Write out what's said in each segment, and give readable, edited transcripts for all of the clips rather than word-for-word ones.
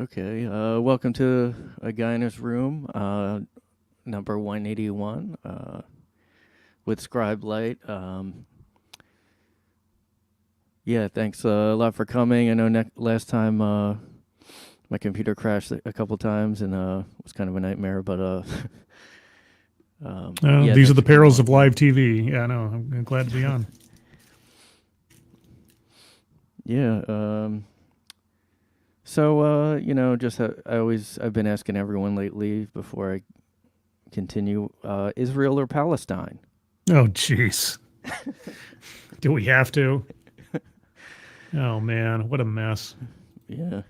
Okay, welcome to A Guy in His Room, number 181, with Scribe Light. Yeah, thanks a lot for coming. I know last time my computer crashed a couple times and it was kind of a nightmare, but yeah, These are thanks the for coming perils on. of live TV. Yeah, no, I'm glad to be on. Yeah, so just I've been asking everyone lately before I continue, Israel or Palestine? Oh, jeez. Do we have to? Oh man, what a mess. Yeah.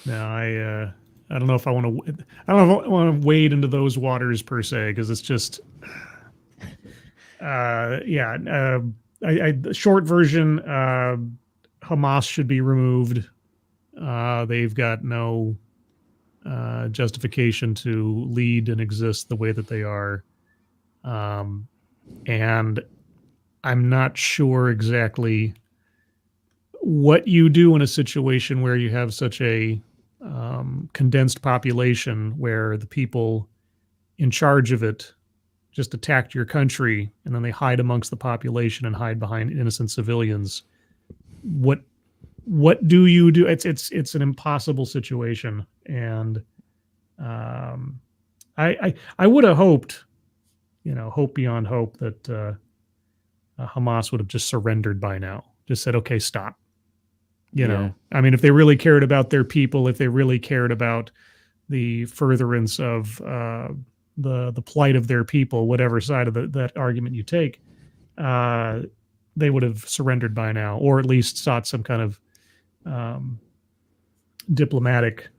No, I don't know if I want to. I don't know if I want to wade into those waters per se, because it's just, yeah. The short version, Hamas should be removed. They've got no justification to lead and exist the way that they are. And I'm not sure exactly what you do in a situation where you have such a condensed population where the people in charge of it just attacked your country and then they hide amongst the population and hide behind innocent civilians. What do you do? It's an impossible situation, and I would have hoped, hope beyond hope, that Hamas would have just surrendered by now. Just said, okay, stop. I mean, if they really cared about their people, if they really cared about the furtherance of the plight of their people, whatever side of that argument you take, they would have surrendered by now, or at least sought some kind of diplomatic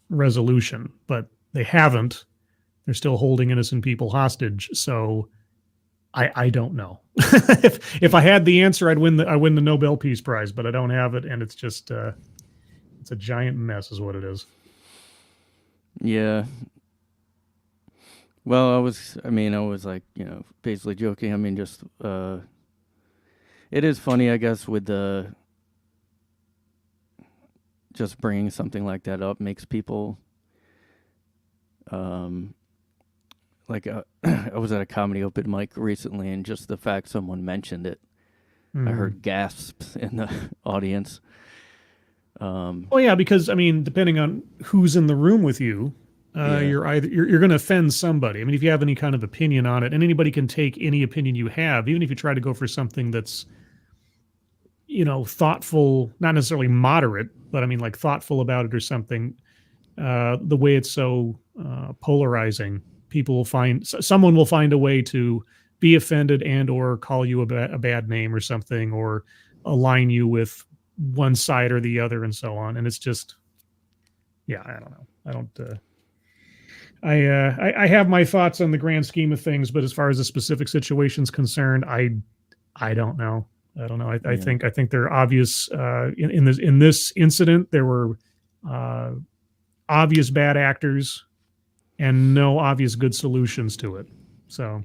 resolution. But they haven't. They're still holding innocent people hostage. So I don't know. if I had the answer, I win the Nobel Peace Prize, but I don't have it, and it's just it's a giant mess, is what it is. Yeah. Well, I was like, basically joking. I mean, just it is funny, I guess, with the just bringing something like that up makes people like I was at a comedy open mic recently, and just the fact someone mentioned it, I heard gasps in the audience. Well, yeah, because I mean, depending on who's in the room with you, you're going to offend somebody. I mean, if you have any kind of opinion on it, and anybody can take any opinion you have, even if you try to go for something that's, thoughtful, not necessarily moderate, but I mean, like thoughtful about it or something. The way it's so polarizing, someone will find a way to be offended and or call you a bad name or something, or align you with one side or the other, and so on. And it's just, yeah, I don't know. I have my thoughts on the grand scheme of things, but as far as the specific situation's concerned, I don't know. I think there are obvious in this incident. There were obvious bad actors and no obvious good solutions to it. So,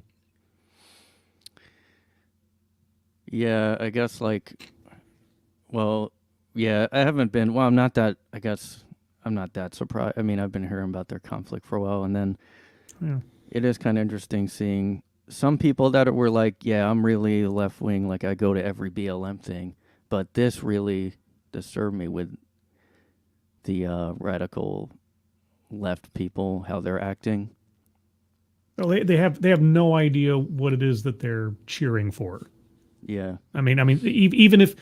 yeah, I guess well, yeah, I haven't been. Well, I'm not that. I guess I'm not that surprised. I mean, I've been hearing about their conflict for a while, and then it is kind of interesting seeing some people that were like, yeah, I'm really left wing. Like, I go to every BLM thing, but this really disturbed me with the radical left people, how they're acting. Well, they have no idea what it is that they're cheering for. Yeah. I mean, even if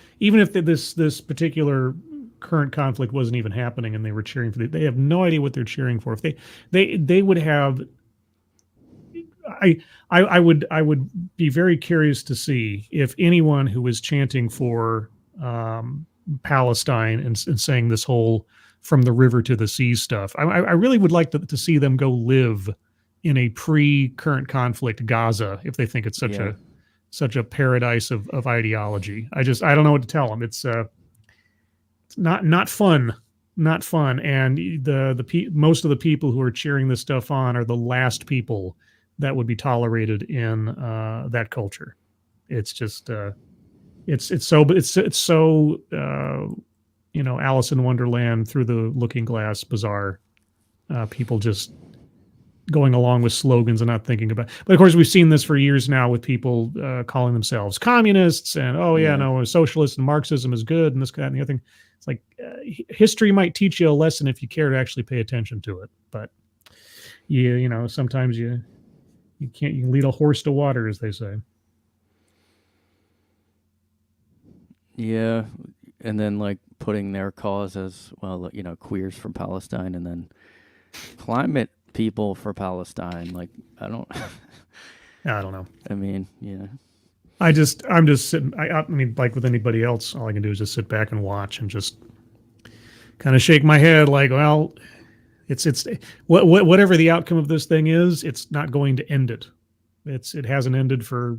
this particular current conflict wasn't even happening and they were cheering for they have no idea what they're cheering for. If they would have, I would be very curious to see if anyone who was chanting for Palestine and saying this whole from the river to the sea stuff. I really would like to see them go live in a pre-current conflict Gaza if they think it's such a paradise of ideology. I don't know what to tell them. It's not fun, and most of the people who are cheering this stuff on are the last people that would be tolerated in that culture. It's just it's so Alice in Wonderland through the Looking Glass Bazaar. People just going along with slogans and not thinking about. But of course, we've seen this for years now with people calling themselves communists and socialist and Marxism is good and this, that, and the other thing. It's like history might teach you a lesson if you care to actually pay attention to it. But sometimes you can lead a horse to water, as they say. Yeah, and then like putting their cause as well, queers for Palestine, and then climate people for Palestine. Like I don't know. I mean, yeah. I'm just sitting. I mean, like with anybody else, all I can do is just sit back and watch and just kind of shake my head, like, well, it's whatever the outcome of this thing is, it's not going to end it. It hasn't ended for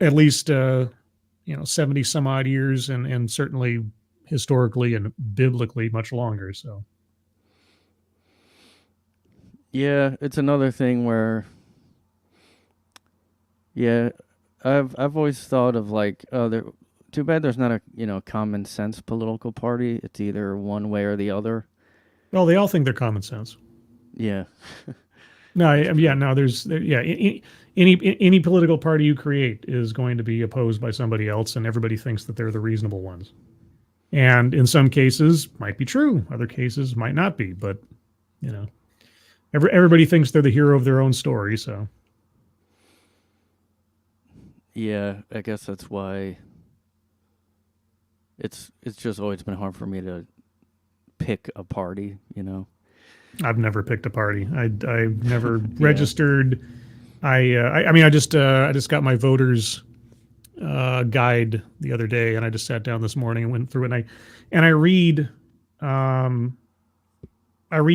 at least 70 some odd years, and certainly historically and biblically much longer. So yeah, it's another thing where I've always thought of like, too bad there's not a common sense political party. It's either one way or the other. Well, they all think they're common sense. Yeah. Any political party you create is going to be opposed by somebody else, and everybody thinks that they're the reasonable ones. And in some cases, might be true. Other cases might not be. But everybody thinks they're the hero of their own story. So yeah, I guess that's why it's just always been hard for me to pick a party. I've never picked a party. I've never registered. I just got my voters guide the other day, and I just sat down this morning and went through it, and I read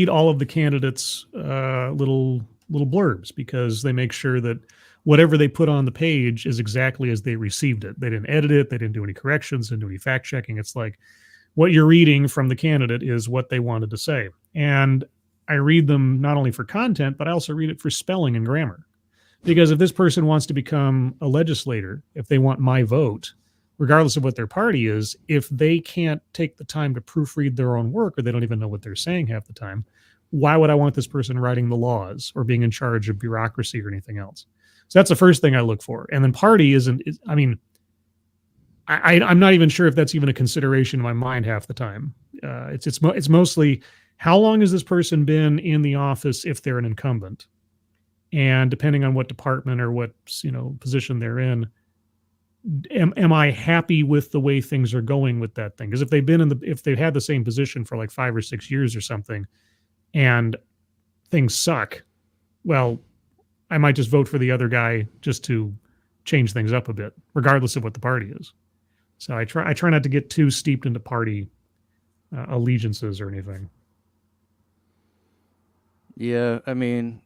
all of the candidates' little blurbs, because they make sure that whatever they put on the page is exactly as they received it. They didn't edit it. They didn't do any corrections. Didn't do any fact checking. It's like what you're reading from the candidate is what they wanted to say. And I read them not only for content, but I also read it for spelling and grammar. Because if this person wants to become a legislator, if they want my vote, regardless of what their party is, if they can't take the time to proofread their own work, or they don't even know what they're saying half the time, why would I want this person writing the laws or being in charge of bureaucracy or anything else? So that's the first thing I look for. And then party I'm not even sure if that's even a consideration in my mind half the time. It's mostly, how long has this person been in the office if they're an incumbent? And depending on what department or what position they're in, am I happy with the way things are going with that thing? Because if they've had the same position for like 5 or 6 years or something, and things suck, well, I might just vote for the other guy just to change things up a bit, regardless of what the party is. So I try not to get too steeped into party allegiances or anything. Yeah, I mean,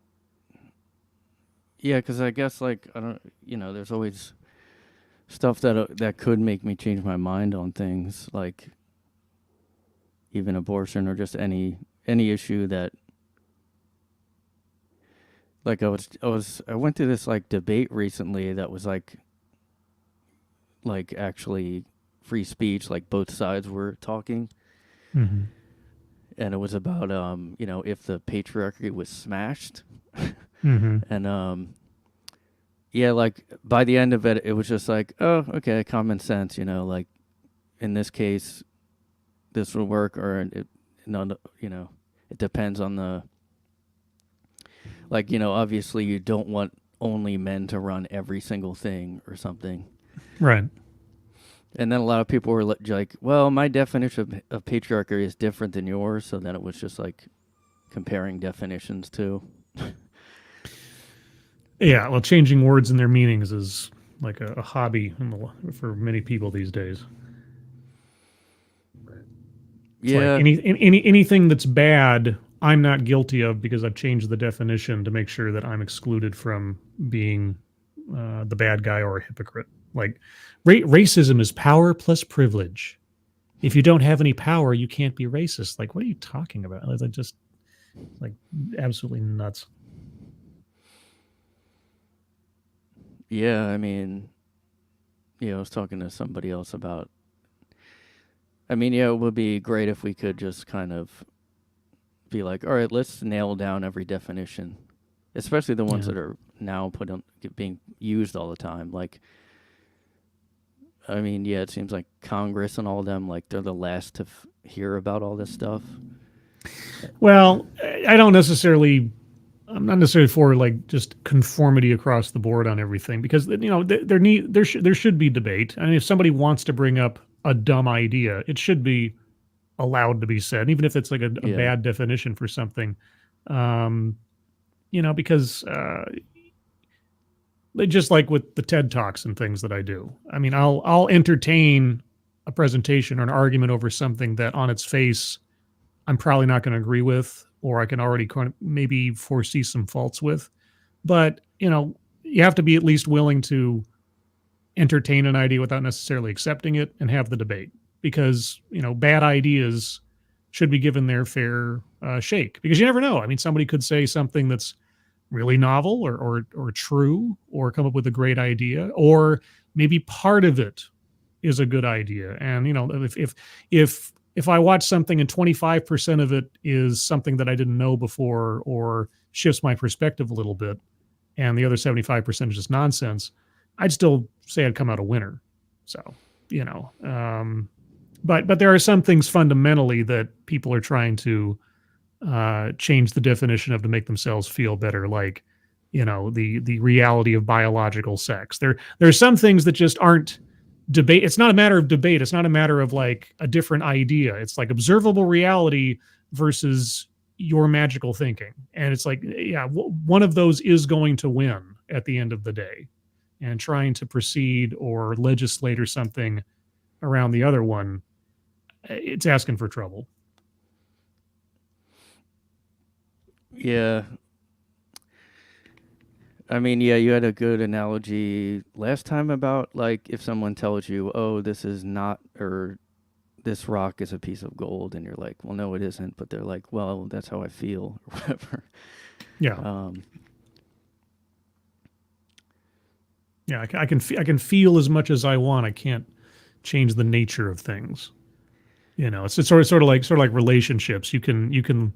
yeah, because I guess like I don't, there's always stuff that could make me change my mind on things, like even abortion or just any issue that. Like I went through this like debate recently that was like actually free speech, like both sides were talking. Mm-hmm. And it was about if the patriarchy was smashed. Mm-hmm. And like by the end of it, it was just like, oh, okay, common sense, like in this case this will work, or it depends on the, like, obviously you don't want only men to run every single thing or something. Right. And then a lot of people were like, well, my definition of patriarchy is different than yours. So then it was just like comparing definitions too. Yeah, well, changing words and their meanings is like a hobby for many people these days. It's yeah. like anything that's bad, I'm not guilty of, because I've changed the definition to make sure that I'm excluded from being the bad guy or a hypocrite. Like racism is power plus privilege. If you don't have any power, you can't be racist. Like, what are you talking about? It's just like absolutely nuts. Yeah, I mean, I was talking to somebody else about, I mean, yeah, it would be great if we could just kind of be like, all right, let's nail down every definition, especially the ones Yeah. that are now being used all the time. Like, I mean, yeah, it seems like Congress and all of them, like, they're the last to hear about all this stuff. Well, I don't necessarily. I'm not necessarily for like just conformity across the board on everything because there should be debate. I mean, if somebody wants to bring up a dumb idea, it should be allowed to be said, even if it's like a Yeah. bad definition for something. Um, because just like with the TED Talks and things that I do. I mean, I'll entertain a presentation or an argument over something that on its face I'm probably not going to agree with, or I can already kind of maybe foresee some faults with. But, you have to be at least willing to entertain an idea without necessarily accepting it and have the debate because, bad ideas should be given their fair shake because you never know. I mean, somebody could say something that's really novel or true or come up with a great idea, or maybe part of it is a good idea. And, if I watch something and 25% of it is something that I didn't know before or shifts my perspective a little bit, and the other 75% is just nonsense, I'd still say I'd come out a winner. So, but there are some things fundamentally that people are trying to change the definition of to make themselves feel better, like, the reality of biological sex. There's some things that just aren't debate. It's not a matter of debate. It's not a matter of like a different idea. It's like observable reality versus your magical thinking. And it's like, yeah, one of those is going to win at the end of the day. And trying to proceed or legislate or something around the other one, it's asking for trouble. Yeah. I mean, yeah, you had a good analogy last time about like if someone tells you, "Oh, this is not," or "this rock is a piece of gold," and you're like, "Well, no, it isn't," but they're like, "Well, that's how I feel," or whatever. Yeah. Yeah, I can feel as much as I want. I can't change the nature of things. It's sort of like relationships. You can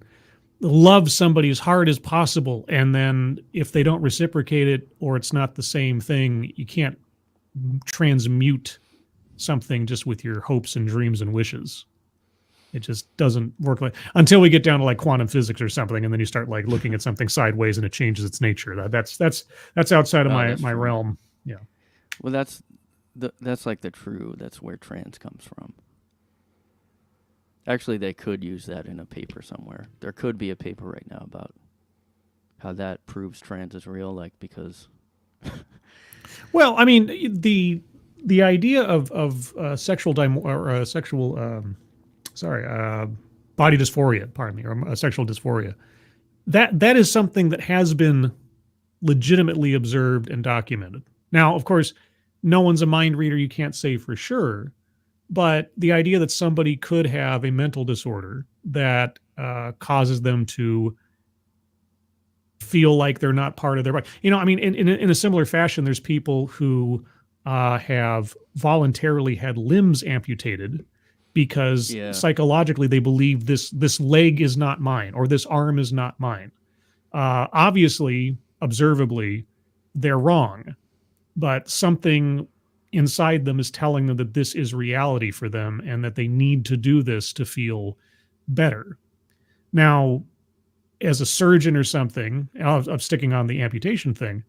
love somebody as hard as possible, and then if they don't reciprocate it or it's not the same thing, you can't transmute something just with your hopes and dreams and wishes. It just doesn't work like until we get down to like quantum physics or something, and then you start like looking at something sideways and it changes its nature. That's outside of my realm. Yeah. Well, that's like that's where trans comes from. Actually, they could use that in a paper somewhere. There could be a paper right now about how that proves trans is real, like because. Well, I mean, the idea of sexual body dysphoria, pardon me, or sexual dysphoria, that is something that has been legitimately observed and documented. Now, of course, no one's a mind reader. You can't say for sure. But the idea that somebody could have a mental disorder that causes them to feel like they're not part of their body. I mean, in a similar fashion, there's people who have voluntarily had limbs amputated because psychologically they believe this leg is not mine or this arm is not mine. Obviously, observably, they're wrong, but something inside them is telling them that this is reality for them and that they need to do this to feel better. Now, as a surgeon or something, I'm sticking on the amputation thing,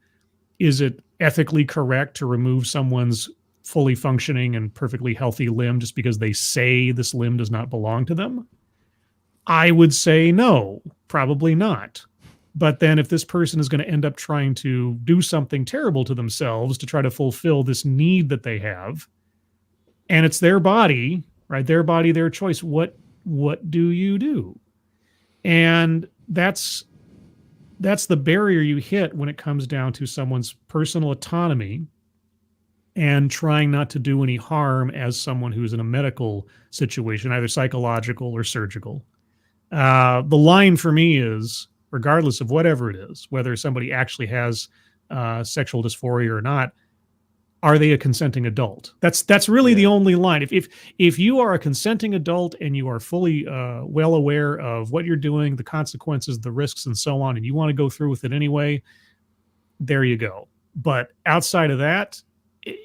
is it ethically correct to remove someone's fully functioning and perfectly healthy limb just because they say this limb does not belong to them? I would say no, probably not. But then if this person is going to end up trying to do something terrible to themselves to try to fulfill this need that they have, and it's their body, right? Their body, their choice. What do you do? And that's the barrier you hit when it comes down to someone's personal autonomy and trying not to do any harm as someone who's in a medical situation, either psychological or surgical. The line for me is, regardless of whatever it is, whether somebody actually has sexual dysphoria or not, are they a consenting adult? That's really the only line. If you are a consenting adult and you are fully well aware of what you're doing, the consequences, the risks, and so on, and you want to go through with it anyway, there you go. But outside of that,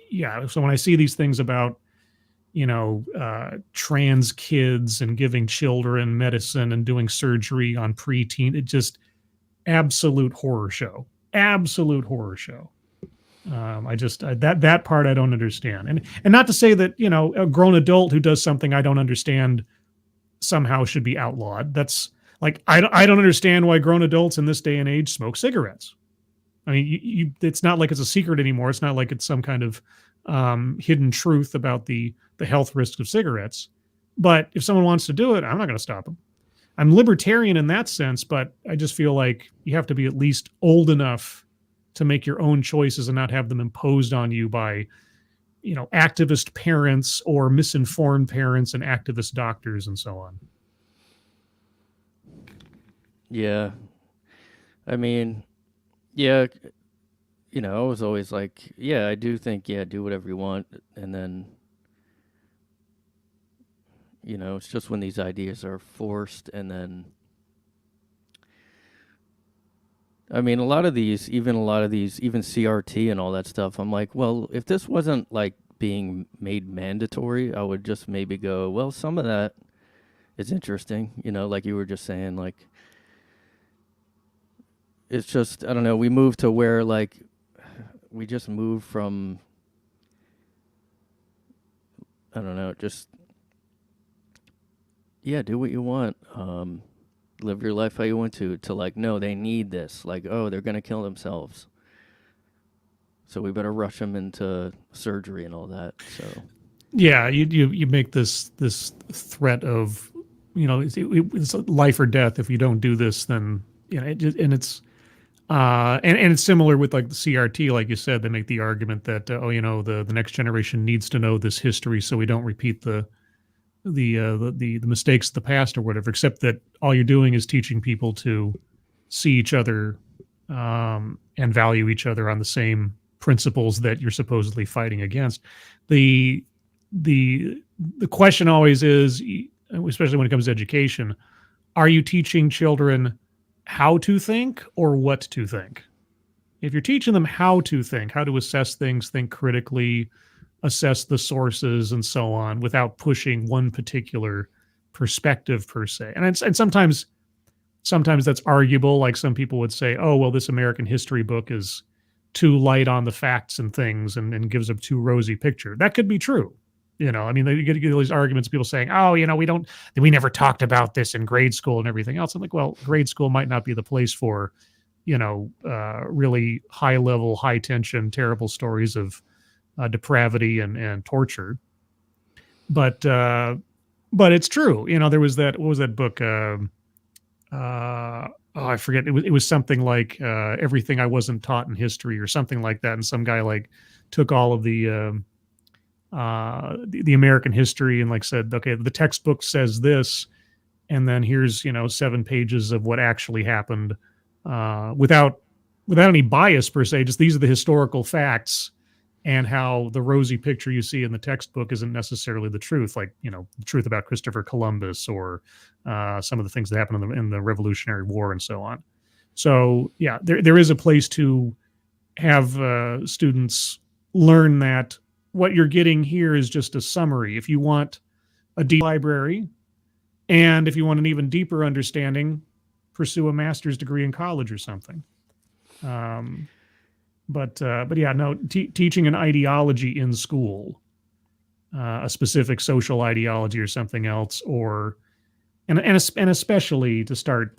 yeah. So when I see these things about, trans kids and giving children medicine and doing surgery on preteen, it just absolute horror show. Absolute horror show. That part I don't understand, and not to say that a grown adult who does something I don't understand somehow should be outlawed. That's like I don't understand why grown adults in this day and age smoke cigarettes. I mean, it's not like it's a secret anymore. It's not like it's some kind of hidden truth about the health risks of cigarettes. But if someone wants to do it, I'm not going to stop them. I'm libertarian in that sense, but I just feel like you have to be at least old enough to make your own choices and not have them imposed on you by, activist parents or misinformed parents and activist doctors and so on. Yeah. I mean, yeah, I was always like, yeah, I do think, do whatever you want. And then, it's just when these ideas are forced and then, I mean, a lot of these, even CRT and all that stuff, I'm like, well, if this wasn't like being made mandatory, I would just maybe go, well, some of that is interesting, like you were just saying, like, it's just, I don't know, we moved to where, like, we just moved from, I don't know, just, do what you want, live your life how you want to like, no, they need this, like, oh, they're going to kill themselves, so we better rush them into surgery and all that. So yeah, you make this threat of, it's life or death. If you don't do this, then, and it's, and it's similar with like the CRT, like you said, they make the argument that, the next generation needs to know this history so we don't repeat the mistakes of the past or whatever, except that all you're doing is teaching people to see each other and value each other on the same principles that you're supposedly fighting against. The question always is, especially when it comes to education, are you teaching children how to think or what to think? If you're teaching them how to think, how to assess things, think critically, assess the sources and so on without pushing one particular perspective per se. And sometimes that's arguable. Like some people would say, oh, well, this American history book is too light on the facts and things and gives a too rosy picture. That could be true. I mean, you get these arguments, people saying, oh, we never talked about this in grade school and everything else. I'm like, well, grade school might not be the place for, really high level, high tension, terrible stories of depravity and torture. But it's true. There was what was that book? I forget. It was something like Everything I Wasn't Taught in History or something like that. And some guy like took all of the American history and like said, okay, the textbook says this, and then here's 7 pages of what actually happened, without any bias per se. Just these are the historical facts, and how the rosy picture you see in the textbook isn't necessarily the truth. Like the truth about Christopher Columbus or some of the things that happened in the Revolutionary War and so on. So yeah, there is a place to have students learn that what you're getting here is just a summary. If you want a deep library, and if you want an even deeper understanding, pursue a master's degree in college or something. But yeah, no, teaching an ideology in school, a specific social ideology or something else, and especially to start,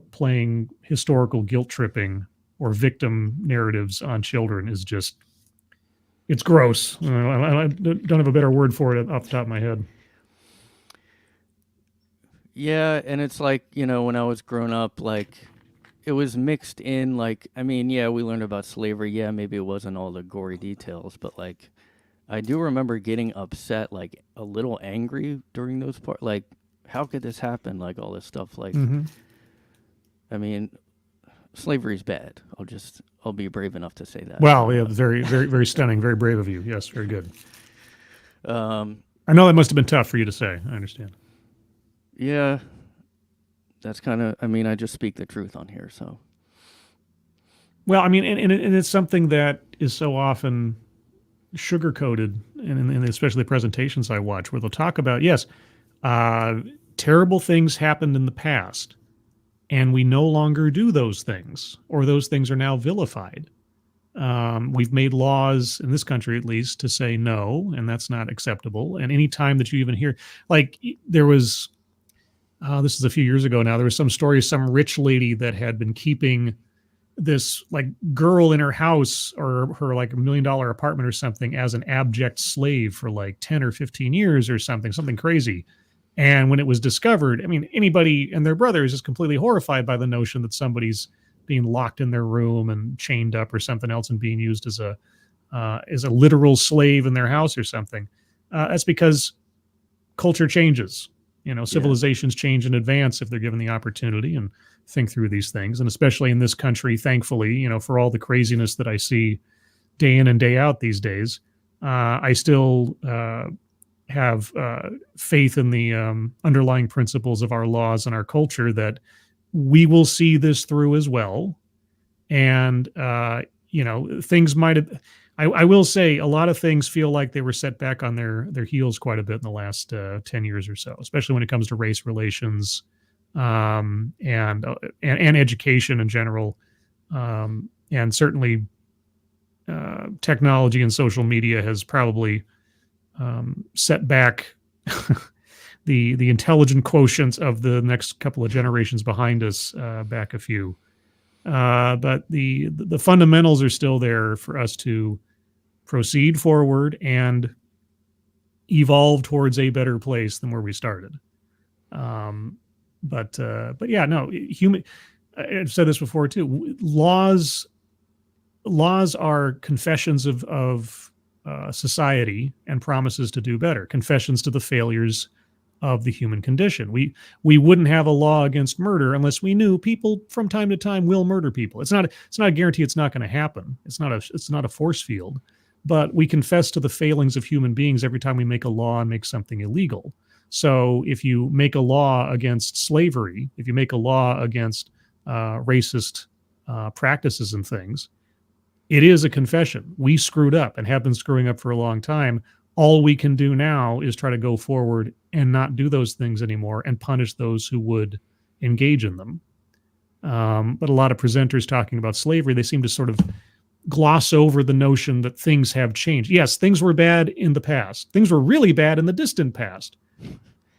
playing historical guilt tripping or victim narratives on children is just, it's gross. I don't have a better word for it off the top of my head. Yeah, and it's like, when I was growing up, like, it was mixed in, like, I mean, yeah, we learned about slavery. Yeah, maybe it wasn't all the gory details, but, like, I do remember getting upset, like, a little angry during those parts. Like, how could this happen? Like, all this stuff. Like, I mean, slavery's bad. I'll be brave enough to say that. Well, yeah, very, very, very stunning. Very brave of you. Yes, very good. Um, I know that must have been tough for you to say. I understand. yeah, that's kind of. I mean, I just speak the truth on here, so. Well, I mean, and it's something that is so often sugar coated, and especially the presentations I watch, where they'll talk about, yes, terrible things happened in the past, and we no longer do those things, or those things are now vilified. We've made laws in this country, at least, to say no, and that's not acceptable. And any time that you even hear, like, there was, this is a few years ago now, there was some story of some rich lady that had been keeping this like girl in her house or her like $1 million apartment or something as an abject slave for like 10 or 15 years or something crazy. And when it was discovered, I mean, anybody and their brother is just completely horrified by the notion that somebody's being locked in their room and chained up or something else and being used as a literal slave in their house or something. That's because culture changes. Civilizations change in advance if they're given the opportunity and think through these things. And especially in this country, thankfully, for all the craziness that I see day in and day out these days, I still have faith in the underlying principles of our laws and our culture that we will see this through as well. And, things might have, I will say a lot of things feel like they were set back on their heels quite a bit in the last 10 years or so, especially when it comes to race relations and education in general. And certainly technology and social media has probably set back the intelligent quotients of the next couple of generations behind us back a few. But the fundamentals are still there for us to proceed forward and evolve towards a better place than where we started. But yeah, no, I've said this before too. Laws are confessions of society and promises to do better, confessions to the failures of the human condition. We wouldn't have a law against murder unless we knew people from time to time will murder people. It's not a guarantee it's not going to happen. It's not a force field, but we confess to the failings of human beings every time we make a law and make something illegal. So if you make a law against slavery, if you make a law against racist practices and things, it is a confession. We screwed up and have been screwing up for a long time. All we can do now is try to go forward and not do those things anymore and punish those who would engage in them. But a lot of presenters talking about slavery, they seem to sort of gloss over the notion that things have changed. Yes, things were bad in the past. Things were really bad in the distant past.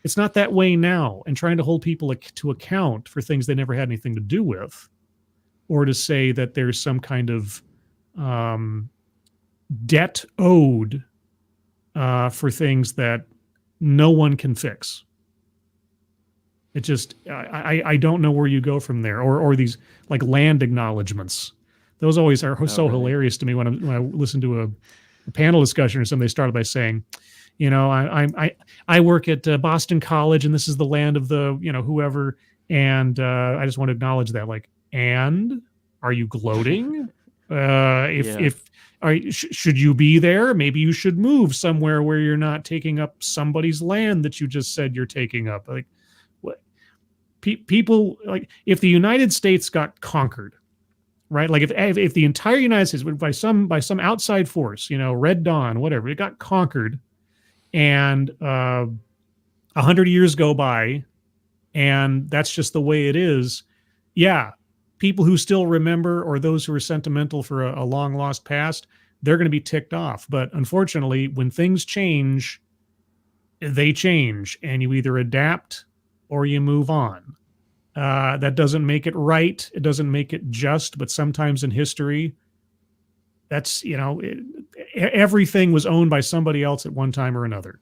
It's not that way now. And trying to hold people to account for things they never had anything to do with, or to say that there's some kind of debt owed for things that no one can fix. It just, I don't know where you go from there. Or these like land acknowledgments. Those always are so hilarious to me when I listen to a panel discussion or something. They started by saying, I work at Boston College and this is the land of the, whoever. And I just want to acknowledge that. Like, and are you gloating? Should you be there? Maybe you should move somewhere where you're not taking up somebody's land that you just said you're taking up. Like, what? People, like, if the United States got conquered, right? Like if the entire United States by some outside force, Red Dawn, whatever, it got conquered, and 100 years go by, and that's just the way it is. Yeah. People who still remember, or those who are sentimental for a long lost past, they're going to be ticked off. But unfortunately, when things change, they change, and you either adapt or you move on. That doesn't make it right. It doesn't make it just, but sometimes in history, that's, everything was owned by somebody else at one time or another.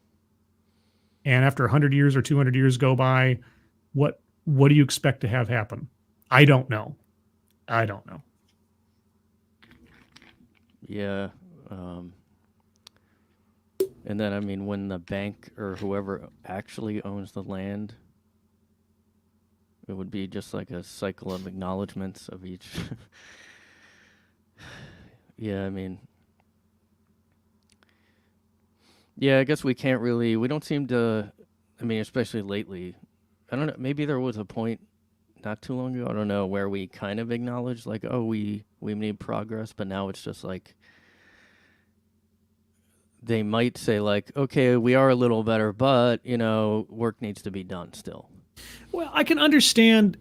And after 100 years or 200 years go by, what do you expect to have happen? I don't know. Yeah. And then, I mean, when the bank or whoever actually owns the land, it would be just like a cycle of acknowledgments of each. Yeah, I mean, yeah, I guess we don't seem to, I mean, especially lately. I don't know, maybe there was a point not too long ago, I don't know, where we kind of acknowledged like, oh, we need progress, but now it's just like they might say like, okay, we are a little better, but work needs to be done still. Well, I can understand,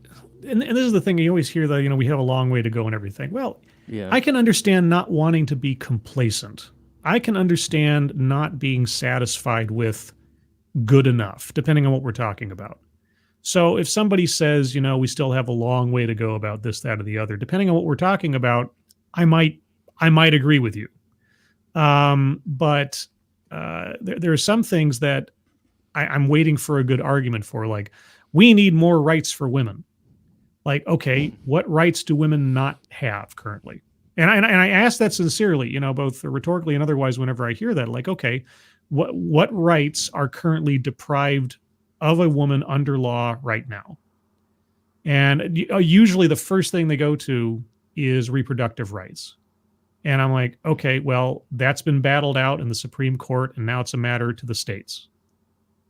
and this is the thing, you always hear that, we have a long way to go and everything. Well, Yeah. I can understand not wanting to be complacent. I can understand not being satisfied with good enough, depending on what we're talking about. So if somebody says, we still have a long way to go about this, that, or the other, depending on what we're talking about, I might agree with you. But there are some things that I'm waiting for a good argument for, like, we need more rights for women. Like, okay, what rights do women not have currently? And I ask that sincerely, both rhetorically and otherwise, whenever I hear that, like, okay, what rights are currently deprived of a woman under law right now? And usually the first thing they go to is reproductive rights. And I'm like, okay, well, that's been battled out in the Supreme Court, and now it's a matter to the states.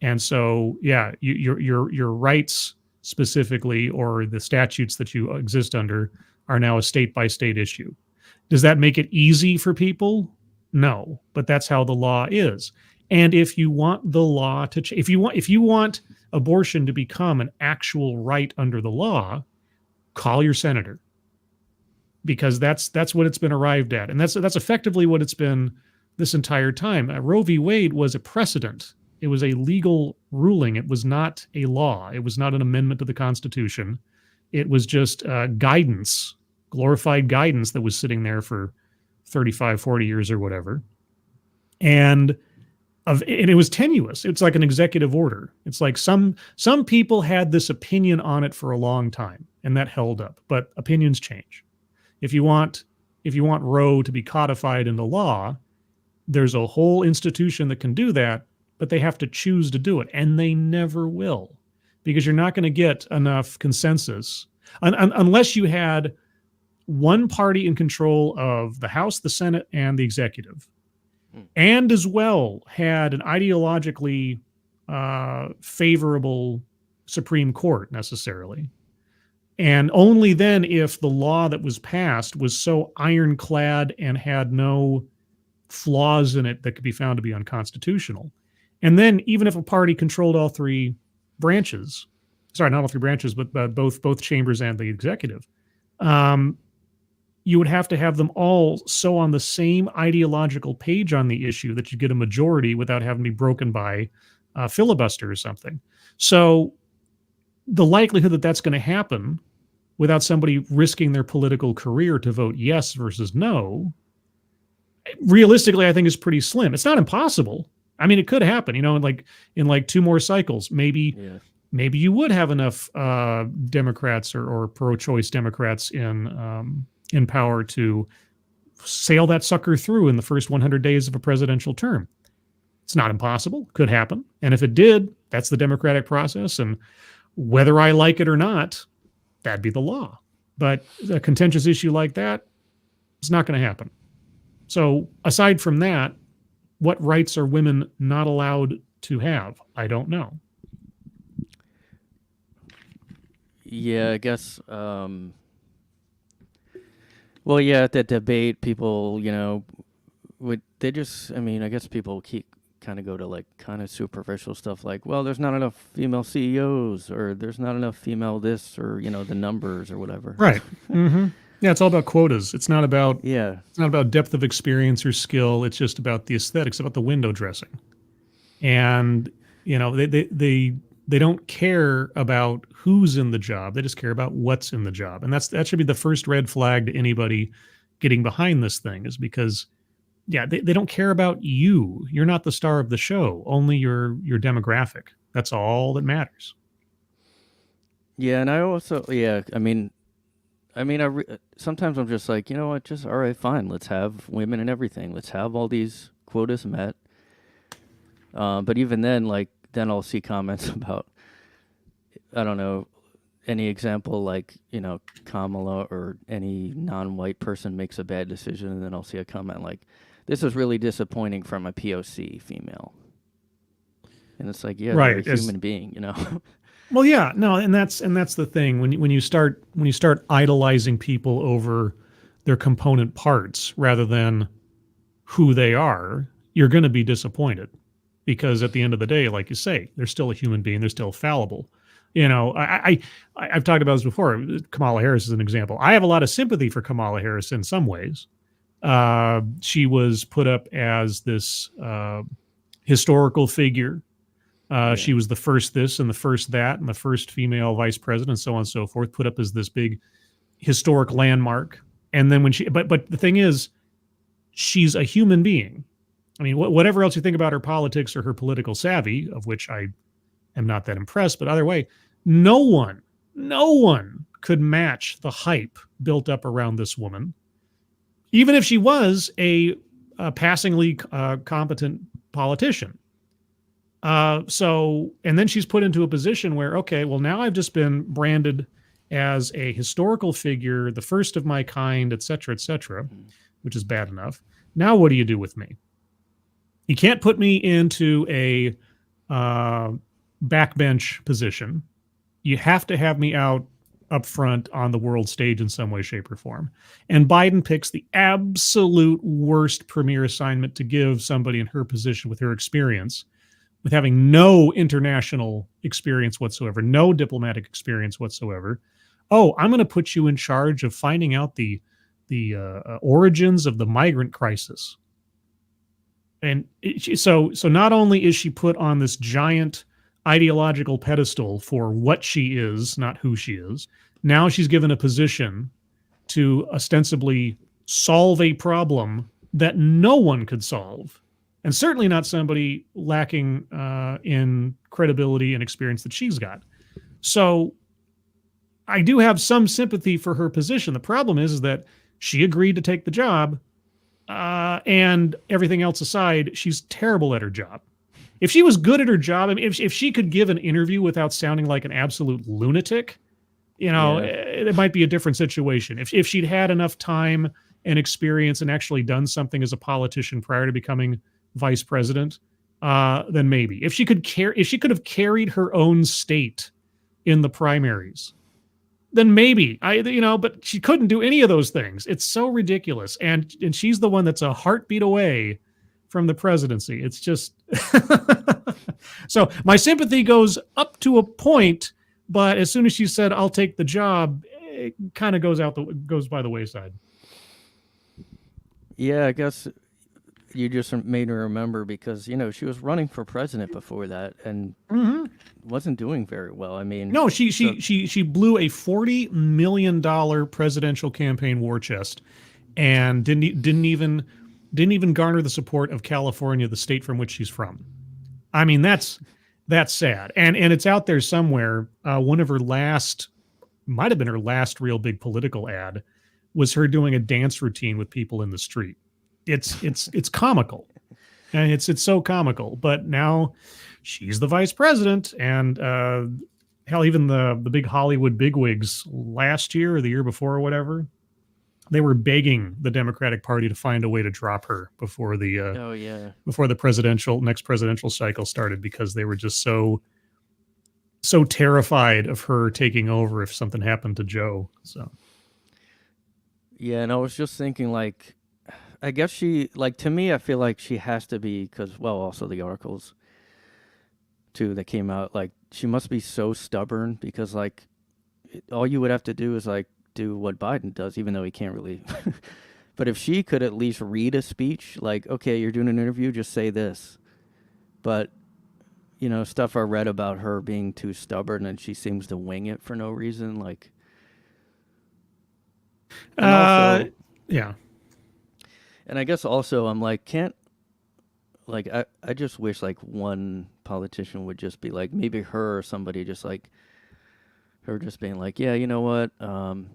And so, yeah, your rights specifically, or the statutes that you exist under, are now a state by state issue. Does that make it easy for people? No, but that's how the law is. And if you want the law to if you want abortion to become an actual right under the law, call your senator, because that's what it's been arrived at, and that's effectively what it's been this entire time. Roe v. Wade was a precedent. It was a legal ruling. It was not a law. It was not an amendment to the Constitution. It was just guidance, glorified guidance that was sitting there for 35, 40 years or whatever. And it was tenuous. It's like an executive order. It's like some people had this opinion on it for a long time, and that held up. But opinions change. If you want Roe to be codified into law, there's a whole institution that can do that, but they have to choose to do it, and they never will, because you're not going to get enough consensus unless you had one party in control of the House, the Senate, and the executive, and as well had an ideologically favorable Supreme Court necessarily. And only then, if the law that was passed was so ironclad and had no flaws in it that could be found to be unconstitutional. And then even if a party controlled all three branches, sorry, not all three branches, but both chambers and the executive, you would have to have them all so on the same ideological page on the issue that you get a majority without having to be broken by filibuster or something. So the likelihood that that's going to happen without somebody risking their political career to vote yes versus no, realistically, I think is pretty slim. It's not impossible. I mean, it could happen, in like 2 more cycles, maybe you would have enough Democrats or pro-choice Democrats in power to sail that sucker through in the first 100 days of a presidential term. It's not impossible. Could happen. And if it did, that's the democratic process. And whether I like it or not, that'd be the law. But a contentious issue like that, it's not going to happen. So aside from that, what rights are women not allowed to have? I don't know. Yeah, I guess. Well, yeah, at that debate, people, I guess people kind of go to like kind of superficial stuff like, well, there's not enough female CEOs, or there's not enough female this, or the numbers or whatever. Right. Mm-hmm. Yeah, it's all about quotas. It's not about depth of experience or skill. It's just about the aesthetics, about the window dressing. And they don't care about who's in the job. They just care about what's in the job. And that should be the first red flag to anybody getting behind this thing, is because they don't care about you. You're not the star of the show, only your demographic. That's all that matters. Yeah, and I also sometimes I'm just like, what, just all right, fine, let's have women and everything. Let's have all these quotas met. But even then, then I'll see comments about, I don't know, any example, like, Kamala or any non-white person makes a bad decision, and then I'll see a comment like, this is really disappointing from a POC female. And it's like, yeah, they're a Right. human being, Well, yeah, no, and that's the thing when you start idolizing people over their component parts rather than who they are, you're going to be disappointed because at the end of the day, like you say, they're still a human being, they're still fallible. I've talked about this before. Kamala Harris is an example. I have a lot of sympathy for Kamala Harris in some ways. She was put up as this historical figure. She was the first this and the first that and the first female vice president and so on and so forth, put up as this big historic landmark. And then when but the thing is, she's a human being. I mean, whatever else you think about her politics or her political savvy, of which I am not that impressed, but either way, no one could match the hype built up around this woman, even if she was a passingly competent politician. And then she's put into a position where, okay, well, now I've just been branded as a historical figure, the first of my kind, et cetera, which is bad enough. Now what do you do with me? You can't put me into a backbench position. You have to have me out up front on the world stage in some way, shape, or form. And Biden picks the absolute worst premier assignment to give somebody in her position with her experience, with having no international experience whatsoever, no diplomatic experience whatsoever. Oh, I'm going to put you in charge of finding out the origins of the migrant crisis. And so not only is she put on this giant ideological pedestal for what she is, not who she is, now she's given a position to ostensibly solve a problem that no one could solve, and certainly not somebody lacking in credibility and experience that she's got. So I do have some sympathy for her position. The problem is that she agreed to take the job, and everything else aside, she's terrible at her job. If she was good at her job, I mean, if she could give an interview without sounding like an absolute lunatic, it might be a different situation. If she'd had enough time and experience and actually done something as a politician prior to becoming vice president, then maybe. If she could have carried her own state in the primaries, then maybe. But she couldn't do any of those things. It's so ridiculous. And she's the one that's a heartbeat away from the presidency. It's just so my sympathy goes up to a point, but as soon as she said I'll take the job, it kind of goes by the wayside. Yeah, I guess you just made me remember because she was running for president before that and wasn't doing very well. I mean, no, she blew a $40 million presidential campaign war chest and didn't even garner the support of California, the state from which she's from. I mean, that's sad. And it's out there somewhere. One of her might have been her last real big political ad was her doing a dance routine with people in the street. It's comical. And it's so comical. But now she's the vice president, and hell, even the big Hollywood bigwigs last year or the year before or whatever, they were begging the Democratic Party to find a way to drop her before the before the next presidential cycle started, because they were just so terrified of her taking over if something happened to Joe. So yeah, and I was just thinking, like, I guess she, like, to me, I feel like she has to be, because, well, also the articles too that came out, like, she must be so stubborn because, like, all you would have to do is, like, do what Biden does, even though he can't really. But if she could at least read a speech, like, okay, you're doing an interview, just say this. But, stuff I read about her being too stubborn and she seems to wing it for no reason, like. Also, yeah. And I guess also I'm like, I just wish like one politician would just be like, maybe her or somebody just like, her just being like, yeah, you know what, I'm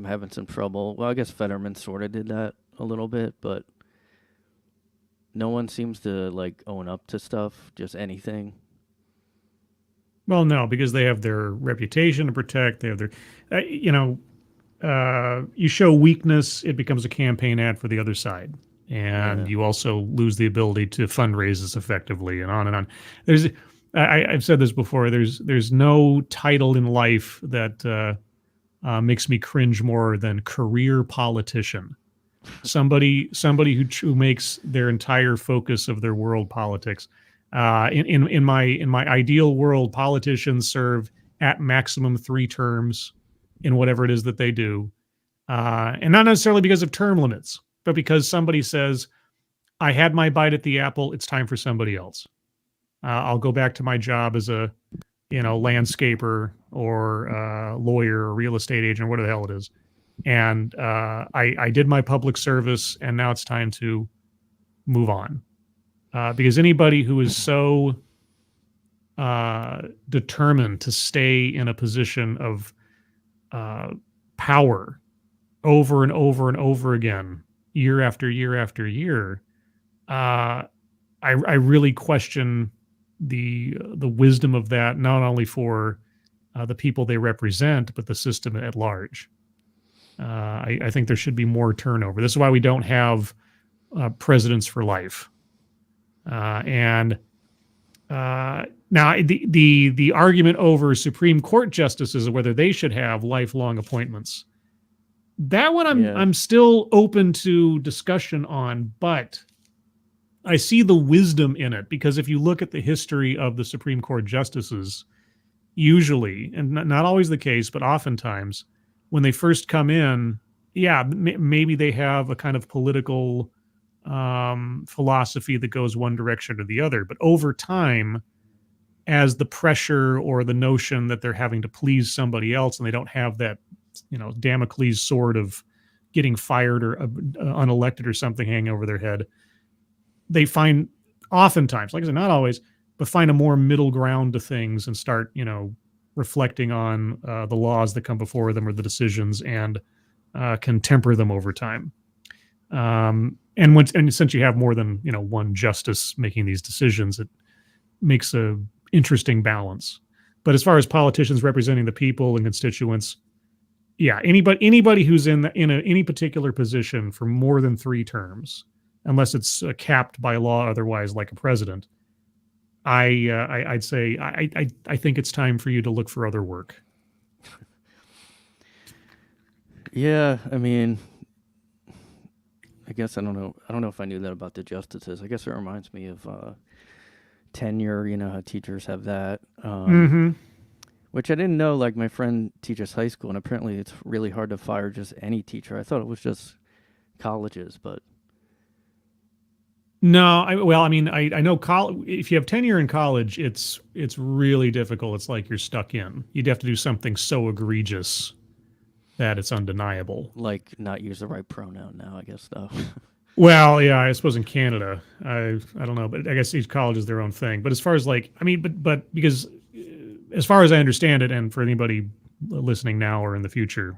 having some trouble. Well, I guess Fetterman sort of did that a little bit, but no one seems to like own up to stuff, just anything. Well, no, because they have their reputation to protect. They have their, you show weakness, it becomes a campaign ad for the other side. And Yeah. you also lose the ability to fundraise as effectively, and on and on. There's, I've said this before. There's no title in life that makes me cringe more than career politician. Somebody who makes their entire focus of their world politics. In my ideal world, politicians serve at maximum 3 terms in whatever it is that they do, and not necessarily because of term limits, but because somebody says, "I had my bite at the apple. It's time for somebody else. I'll go back to my job as a landscaper or lawyer or real estate agent, or whatever the hell it is." And I did my public service, and now it's time to move on. Because anybody who is so determined to stay in a position of power over and over and over again, year after year after year, I really question the wisdom of that, not only for the people they represent, but the system at large. I think there should be more turnover. This is why we don't have presidents for life. And now the argument over Supreme Court justices, whether they should have lifelong appointments, that one I'm still open to discussion on, but I see the wisdom in it, because if you look at the history of the Supreme Court justices, usually, and not always the case, but oftentimes, when they first come in, maybe they have a kind of political philosophy that goes one direction or the other. But over time, as the pressure or the notion that they're having to please somebody else, and they don't have that, Damocles sword of getting fired or unelected or something hanging over their head, they find, oftentimes, like I said, not always, but find a more middle ground to things and start, reflecting on the laws that come before them or the decisions, and can temper them over time. And since you have more than one justice making these decisions, it makes a interesting balance. But as far as politicians representing the people and constituents, anybody who's in any particular position for more than 3 terms, unless it's capped by law otherwise, like a president, I'd say I think it's time for you to look for other work. Yeah, I mean, I guess I don't know. I don't know if I knew that about the justices. I guess it reminds me of tenure. You know how teachers have that, which I didn't know. Like, my friend teaches high school, and apparently it's really hard to fire just any teacher. I thought it was just colleges, but no. I know if you have tenure in college, it's really difficult. It's like you're stuck in. You'd have to do something so egregious that it's undeniable. Like, not use the right pronoun now, I guess, though. Well, yeah, I suppose in Canada, I don't know, but I guess each college is their own thing. But as far as but because as far as I understand it, and for anybody listening now or in the future,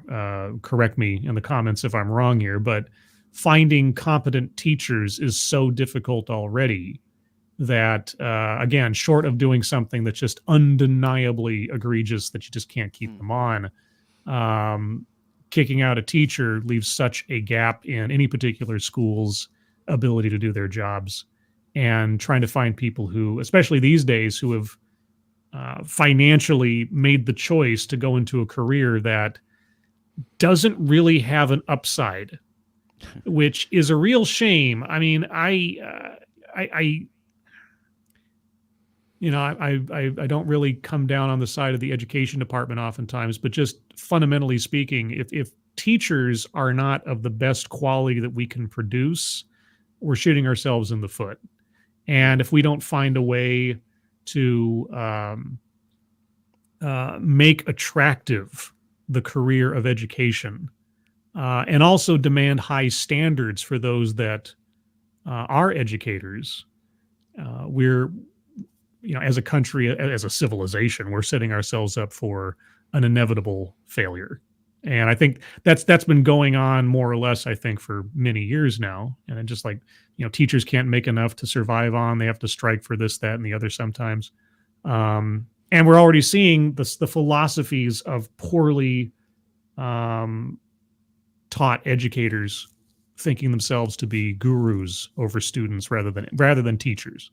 correct me in the comments if I'm wrong here, but finding competent teachers is so difficult already that, again, short of doing something that's just undeniably egregious that you just can't keep them on, kicking out a teacher leaves such a gap in any particular school's ability to do their jobs. And trying to find people who, especially these days, who have financially made the choice to go into a career that doesn't really have an upside, which is a real shame. I mean, I don't really come down on the side of the education department oftentimes, but just fundamentally speaking, if teachers are not of the best quality that we can produce, we're shooting ourselves in the foot. And if we don't find a way to make attractive the career of education, and also demand high standards for those that are educators, we're, as a country, as a civilization, we're setting ourselves up for an inevitable failure. And I think that's been going on more or less, I think, for many years now. And it just like, teachers can't make enough to survive on. They have to strike for this, that, and the other sometimes. And we're already seeing the philosophies of poorly taught educators thinking themselves to be gurus over students rather than teachers,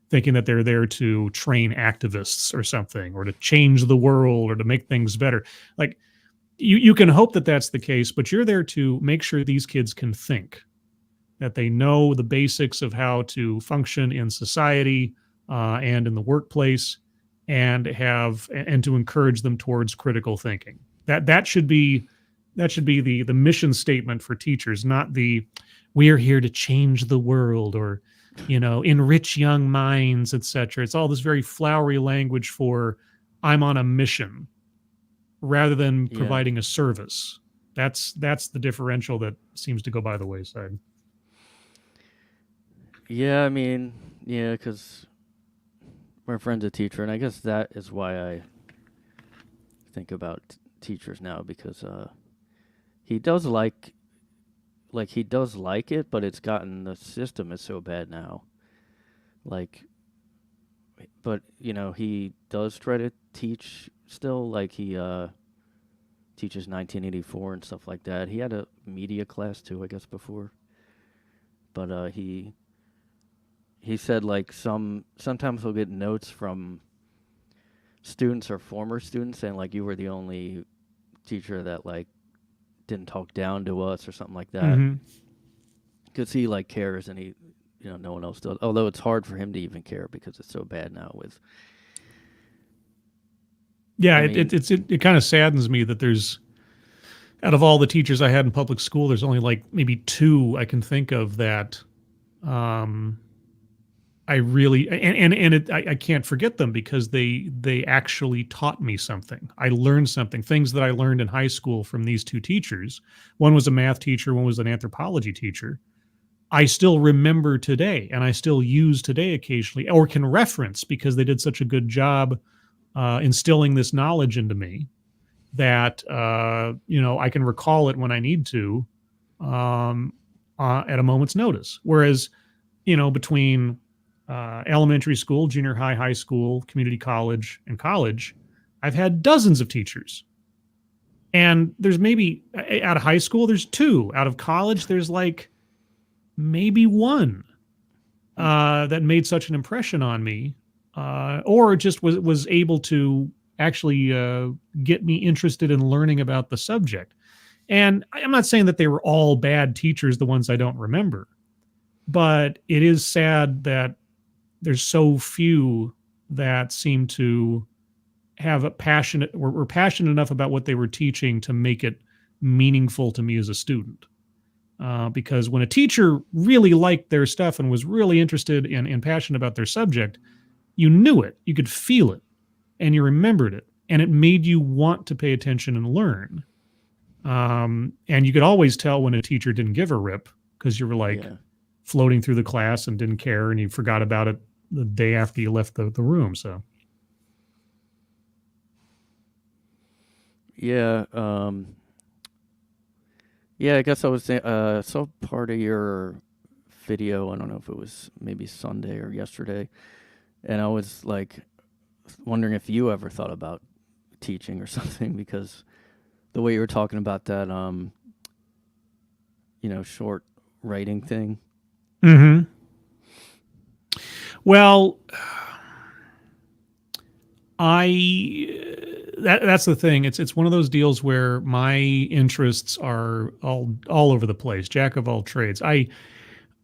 thinking that they're there to train activists or something, or to change the world, or to make things better. Like, you can hope that that's the case, but you're there to make sure these kids can think, that they know the basics of how to function in society and in the workplace, and to encourage them towards critical thinking. That should be the mission statement for teachers, not the "we are here to change the world" or enrich young minds, etc. It's all this very flowery language for "I'm on a mission," rather than providing a service. That's the differential that seems to go by the wayside. Yeah, I mean, yeah, because my friend's a teacher, and I guess that is why I think about teachers now, because he does like he does like it, but it's gotten, the system is so bad now. Like, but he does try to teach still. Like, he teaches 1984 and stuff like that. He had a media class too, I guess, before. But he said, like, sometimes he'll get notes from students or former students saying, like, you were the only teacher that, like, didn't talk down to us or something like that. Because he, like, cares, and he, no one else does. Although it's hard for him to even care because it's so bad now with. Yeah, it kind of saddens me that there's, out of all the teachers I had in public school, there's only like maybe 2 I can think of that I really, I can't forget them, because they actually taught me something. I learned something, things that I learned in high school from these 2 teachers. One was a math teacher, one was an anthropology teacher. I still remember today, and I still use today occasionally, or can reference, because they did such a good job instilling this knowledge into me that I can recall it when I need to at a moment's notice. Whereas, between elementary school, junior high, high school, community college, and college, I've had dozens of teachers. And there's maybe, out of high school, there's 2. Out of college, there's like maybe 1 that made such an impression on me, or just was able to actually get me interested in learning about the subject. And I'm not saying that they were all bad teachers, the ones I don't remember, but it is sad that there's so few that seem to have were passionate enough about what they were teaching to make it meaningful to me as a student. Because when a teacher really liked their stuff and was really interested and passionate about their subject, you knew it, you could feel it, and you remembered it, and it made you want to pay attention and learn. And you could always tell when a teacher didn't give a rip, because you were like floating through the class and didn't care, and you forgot about it the day after you left the room. So yeah, I guess I was saying, saw part of your video. I don't know if it was maybe Sunday or yesterday, and I was like wondering if you ever thought about teaching or something, because the way you were talking about that short writing thing. Well, that's the thing. It's one of those deals where my interests are all over the place, jack of all trades. I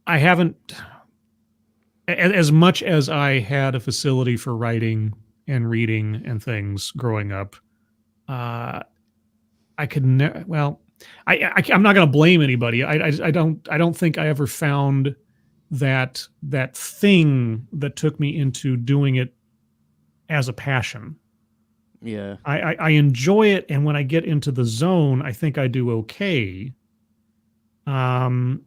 haven't, as much as I had a facility for writing and reading and things growing up, I could never. Well, I'm not going to blame anybody. I don't think I ever found that thing that took me into doing it as a passion. Yeah. I enjoy it, and when I get into the zone, I think I do okay. And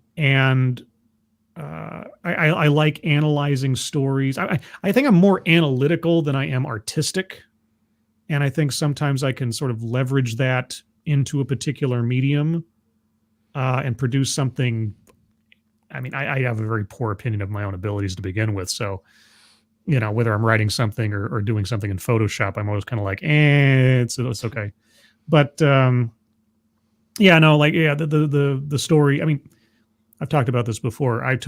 I like analyzing stories. I think I'm more analytical than I am artistic, and I think sometimes I can sort of leverage that into a particular medium and produce something. I mean, I have a very poor opinion of my own abilities to begin with, so whether I'm writing something or doing something in Photoshop, I'm always kind of like, it's okay. But the story. I mean, I've talked about this before. I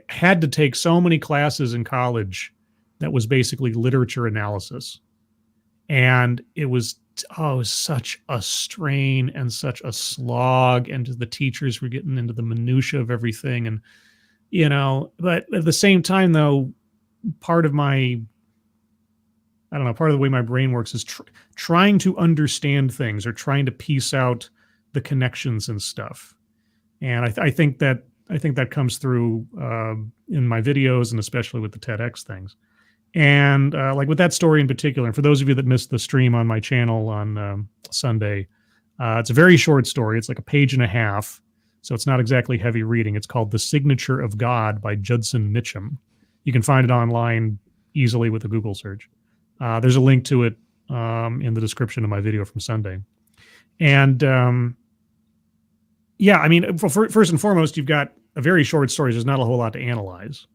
had to take so many classes in college that was basically literature analysis, and it was such a strain and such a slog, and the teachers were getting into the minutia of everything, and but at the same time, though, part of the way my brain works is trying to understand things or trying to piece out the connections and stuff. And I think that comes through in my videos, and especially with the TEDx things. And like with that story in particular, and for those of you that missed the stream on my channel on Sunday, it's a very short story. It's like a page and a half, so it's not exactly heavy reading. It's called "The Signature of God" by Judson Mitchum. You can find it online easily with a Google search. There's a link to it in the description of my video from Sunday. And I mean, first and foremost, you've got a very short story. There's not a whole lot to analyze.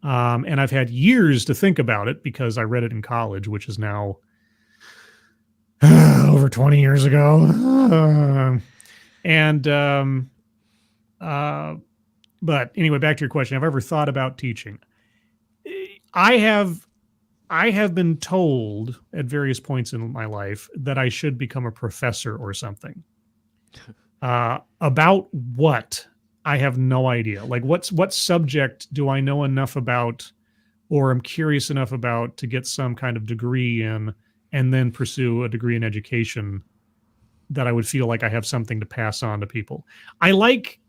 And I've had years to think about it because I read it in college, which is now over 20 years ago. But anyway, back to your question. Have I ever thought about teaching? I have been told at various points in my life that I should become a professor or something. About what? I have no idea. Like, what subject do I know enough about, or am curious enough about to get some kind of degree in, and then pursue a degree in education that I would feel like I have something to pass on to people. I like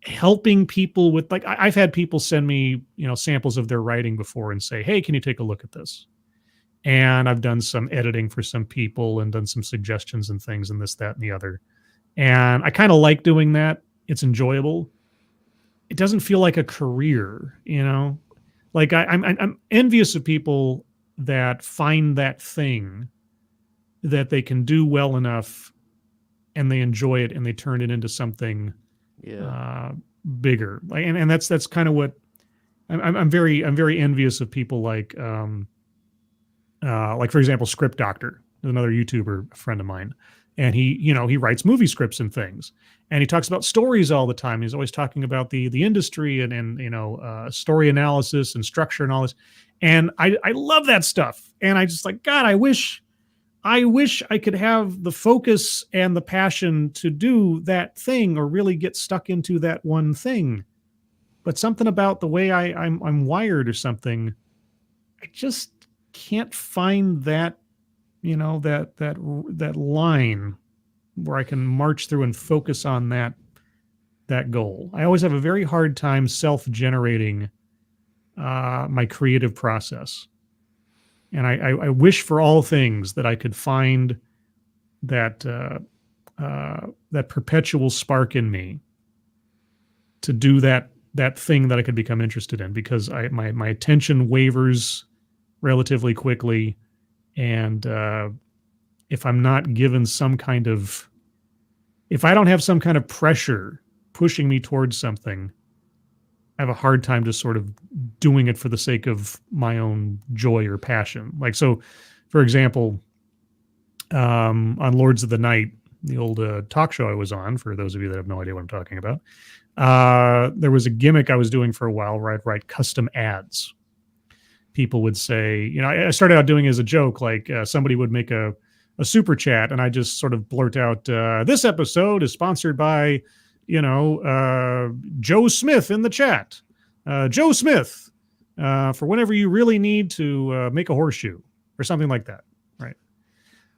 helping people with, like, I've had people send me, samples of their writing before and say, hey, can you take a look at this? And I've done some editing for some people and done some suggestions and things and this, that, and the other. And I kind of like doing that. It's enjoyable. It doesn't feel like a career, like I'm envious of people that find that thing that they can do well enough and they enjoy it and they turn it into something bigger. Like, and that's kind of what I'm very envious of people like for example, Script Doctor, another YouTuber friend of mine. And he writes movie scripts and things, and he talks about stories all the time. He's always talking about the industry and story analysis and structure and all this. And I love that stuff. And I just like, God, I wish I could have the focus and the passion to do that thing or really get stuck into that one thing. But something about the way I'm wired or something, I just can't find that. That line where I can march through and focus on that goal. I always have a very hard time self-generating my creative process. And I wish for all things that I could find that perpetual spark in me to do that thing that I could become interested in, because my attention wavers relatively quickly. And if I'm not given if I don't have some kind of pressure pushing me towards something, I have a hard time just sort of doing it for the sake of my own joy or passion. Like, so, for example, on Lords of the Night, the old talk show I was on, for those of you that have no idea what I'm talking about, there was a gimmick I was doing for a while where I'd write custom ads. People would say, I started out doing it as a joke, like somebody would make a super chat and I just sort of blurt out, this episode is sponsored by, Joe Smith in the chat. Joe Smith, for whenever you really need to make a horseshoe or something like that. Right.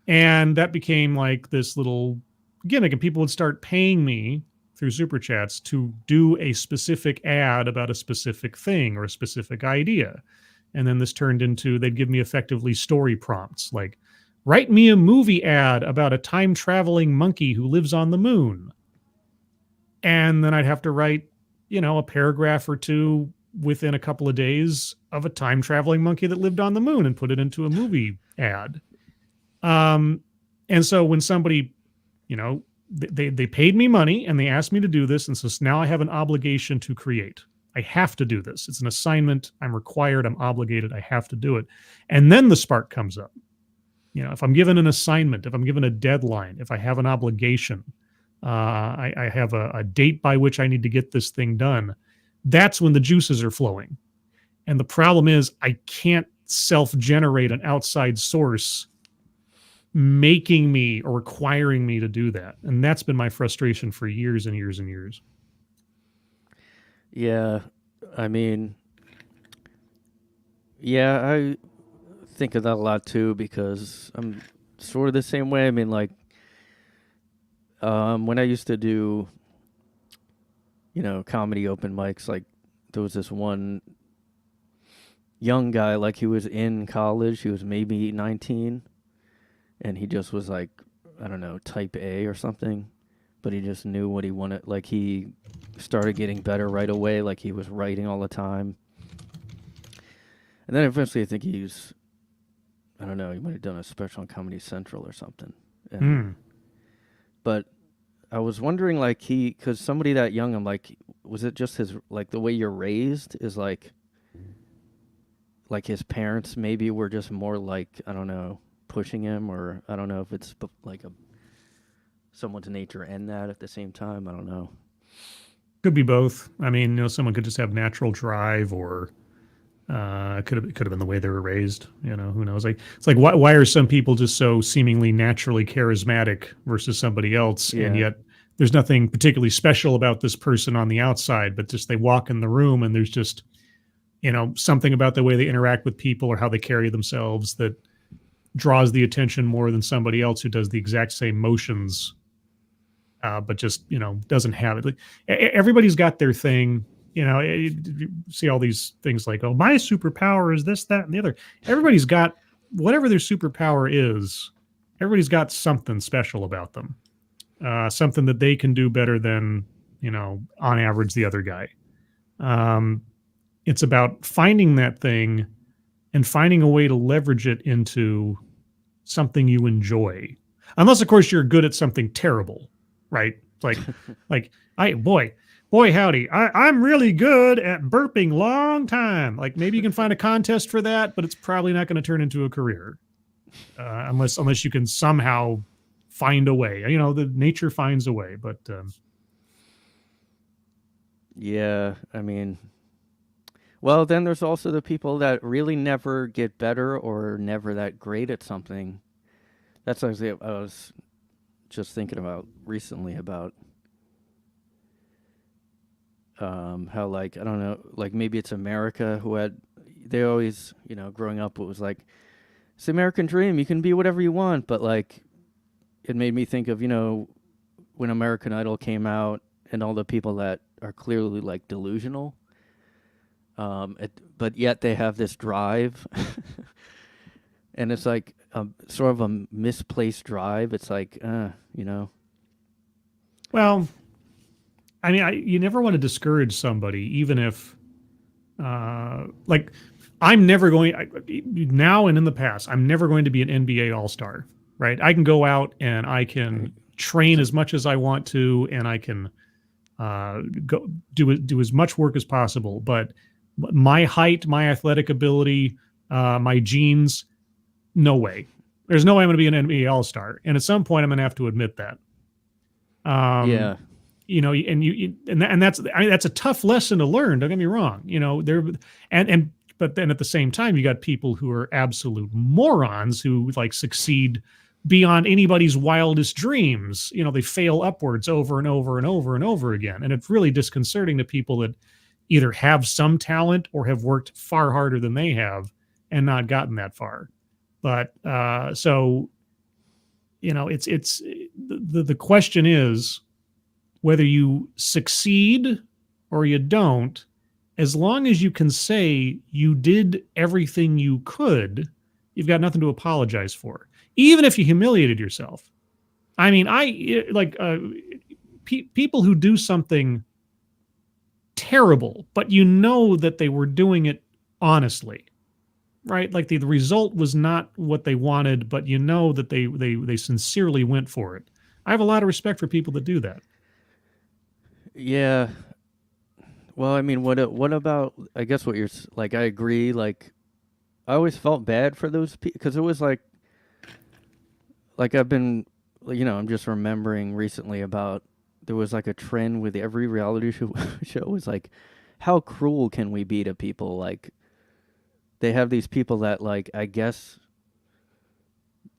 And that became like this little gimmick, and people would start paying me through super chats to do a specific ad about a specific thing or a specific idea. And then this turned into, they'd give me effectively story prompts like, write me a movie ad about a time-traveling monkey who lives on the moon. And then I'd have to write, a paragraph or two within a couple of days of a time-traveling monkey that lived on the moon and put it into a movie ad. And so when somebody, they paid me money and they asked me to do this, and so now I have an obligation to create. I have to do this. It's an assignment. I'm required. I'm obligated. I have to do it. And then the spark comes up. If I'm given an assignment, if I'm given a deadline, if I have an obligation, I have a date by which I need to get this thing done, that's when the juices are flowing. And the problem is I can't self-generate an outside source making me or requiring me to do that. And that's been my frustration for years and years and years. Yeah, I mean, yeah, I think of that a lot too because I'm sort of the same way. I mean, like, when I used to do, comedy open mics, like, there was this one young guy, like, he was in college, he was maybe 19, and he just was like, I don't know, type A or something, but he just knew what he wanted. Like, he started getting better right away, like, he was writing all the time. And then eventually I think he's, I don't know, he might have done a special on Comedy Central or something. And, But I was wondering, like, because somebody that young, I'm like, was it just his, like, the way you're raised is like his parents maybe were just more like, I don't know, pushing him, or I don't know if it's like someone's nature and that at the same time. I don't know. Could be both. I mean, someone could just have natural drive, or could have been the way they were raised. Who knows? Like, it's like, why are some people just so seemingly naturally charismatic versus somebody else, and yet there's nothing particularly special about this person on the outside, but just they walk in the room and there's just something about the way they interact with people or how they carry themselves that draws the attention more than somebody else who does the exact same motions, but just doesn't have it. Like, everybody's got their thing. You see all these things like, oh, my superpower is this, that, and the other. Everybody's got whatever their superpower is. Everybody's got something special about them, something that they can do better than on average the other guy. It's about finding that thing and finding a way to leverage it into something you enjoy. Unless, of course, you're good at something terrible, right? Like, boy, howdy, I'm really good at burping long time. Like, maybe you can find a contest for that, but it's probably not going to turn into a career, unless you can somehow find a way. The nature finds a way, but yeah, I mean, well, then there's also the people that really never get better or never that great at something. That's actually, I was just thinking about recently about how, like, I don't know, like, maybe it's America they always, growing up, it was like, it's the American dream, you can be whatever you want, but, like, it made me think of, when American Idol came out and all the people that are clearly, like, delusional, but yet they have this drive, and it's like sort of a misplaced drive. It's like, Well, I mean, you never want to discourage somebody, even if, like, I'm never going, now and in the past, I'm never going to be an NBA All-Star, right? I can go out and I can train as much as I want to, and I can go do as much work as possible, but my height, my athletic ability, my genes, no way. There's no way I'm going to be an NBA All-Star. And at some point, I'm going to have to admit that. yeah. And that's a tough lesson to learn. Don't get me wrong. But then at the same time, you got people who are absolute morons who, like, succeed beyond anybody's wildest dreams. They fail upwards over and over and over and over again. And it's really disconcerting to people that either have some talent or have worked far harder than they have and not gotten that far. But it's the question is whether you succeed or you don't. As long as you can say you did everything you could, you've got nothing to apologize for, even if you humiliated yourself. I mean, people who do something terrible, but that they were doing it honestly, right? Like, the result was not what they wanted, but that they sincerely went for it. I have a lot of respect for people that do that. Yeah. Well, I mean, what about? I guess what you're like. I agree. Like, I always felt bad for those people because it was like I've been, I'm just remembering recently about there was like a trend with every reality show was like, how cruel can we be to people? Like, they have these people that like I guess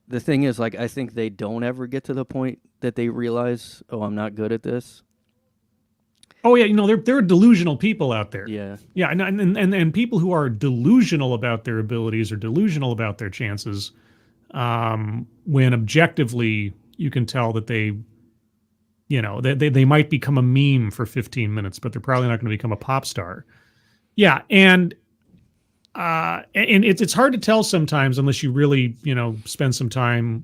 the thing is like I think they don't ever get to the point that they realize, oh, I'm not good at this. Oh yeah, there are delusional people out there. Yeah. Yeah, and people who are delusional about their abilities or delusional about their chances, when objectively you can tell that they might become a meme for 15 minutes, but they're probably not going to become a pop star. Yeah, and it's hard to tell sometimes unless you really spend some time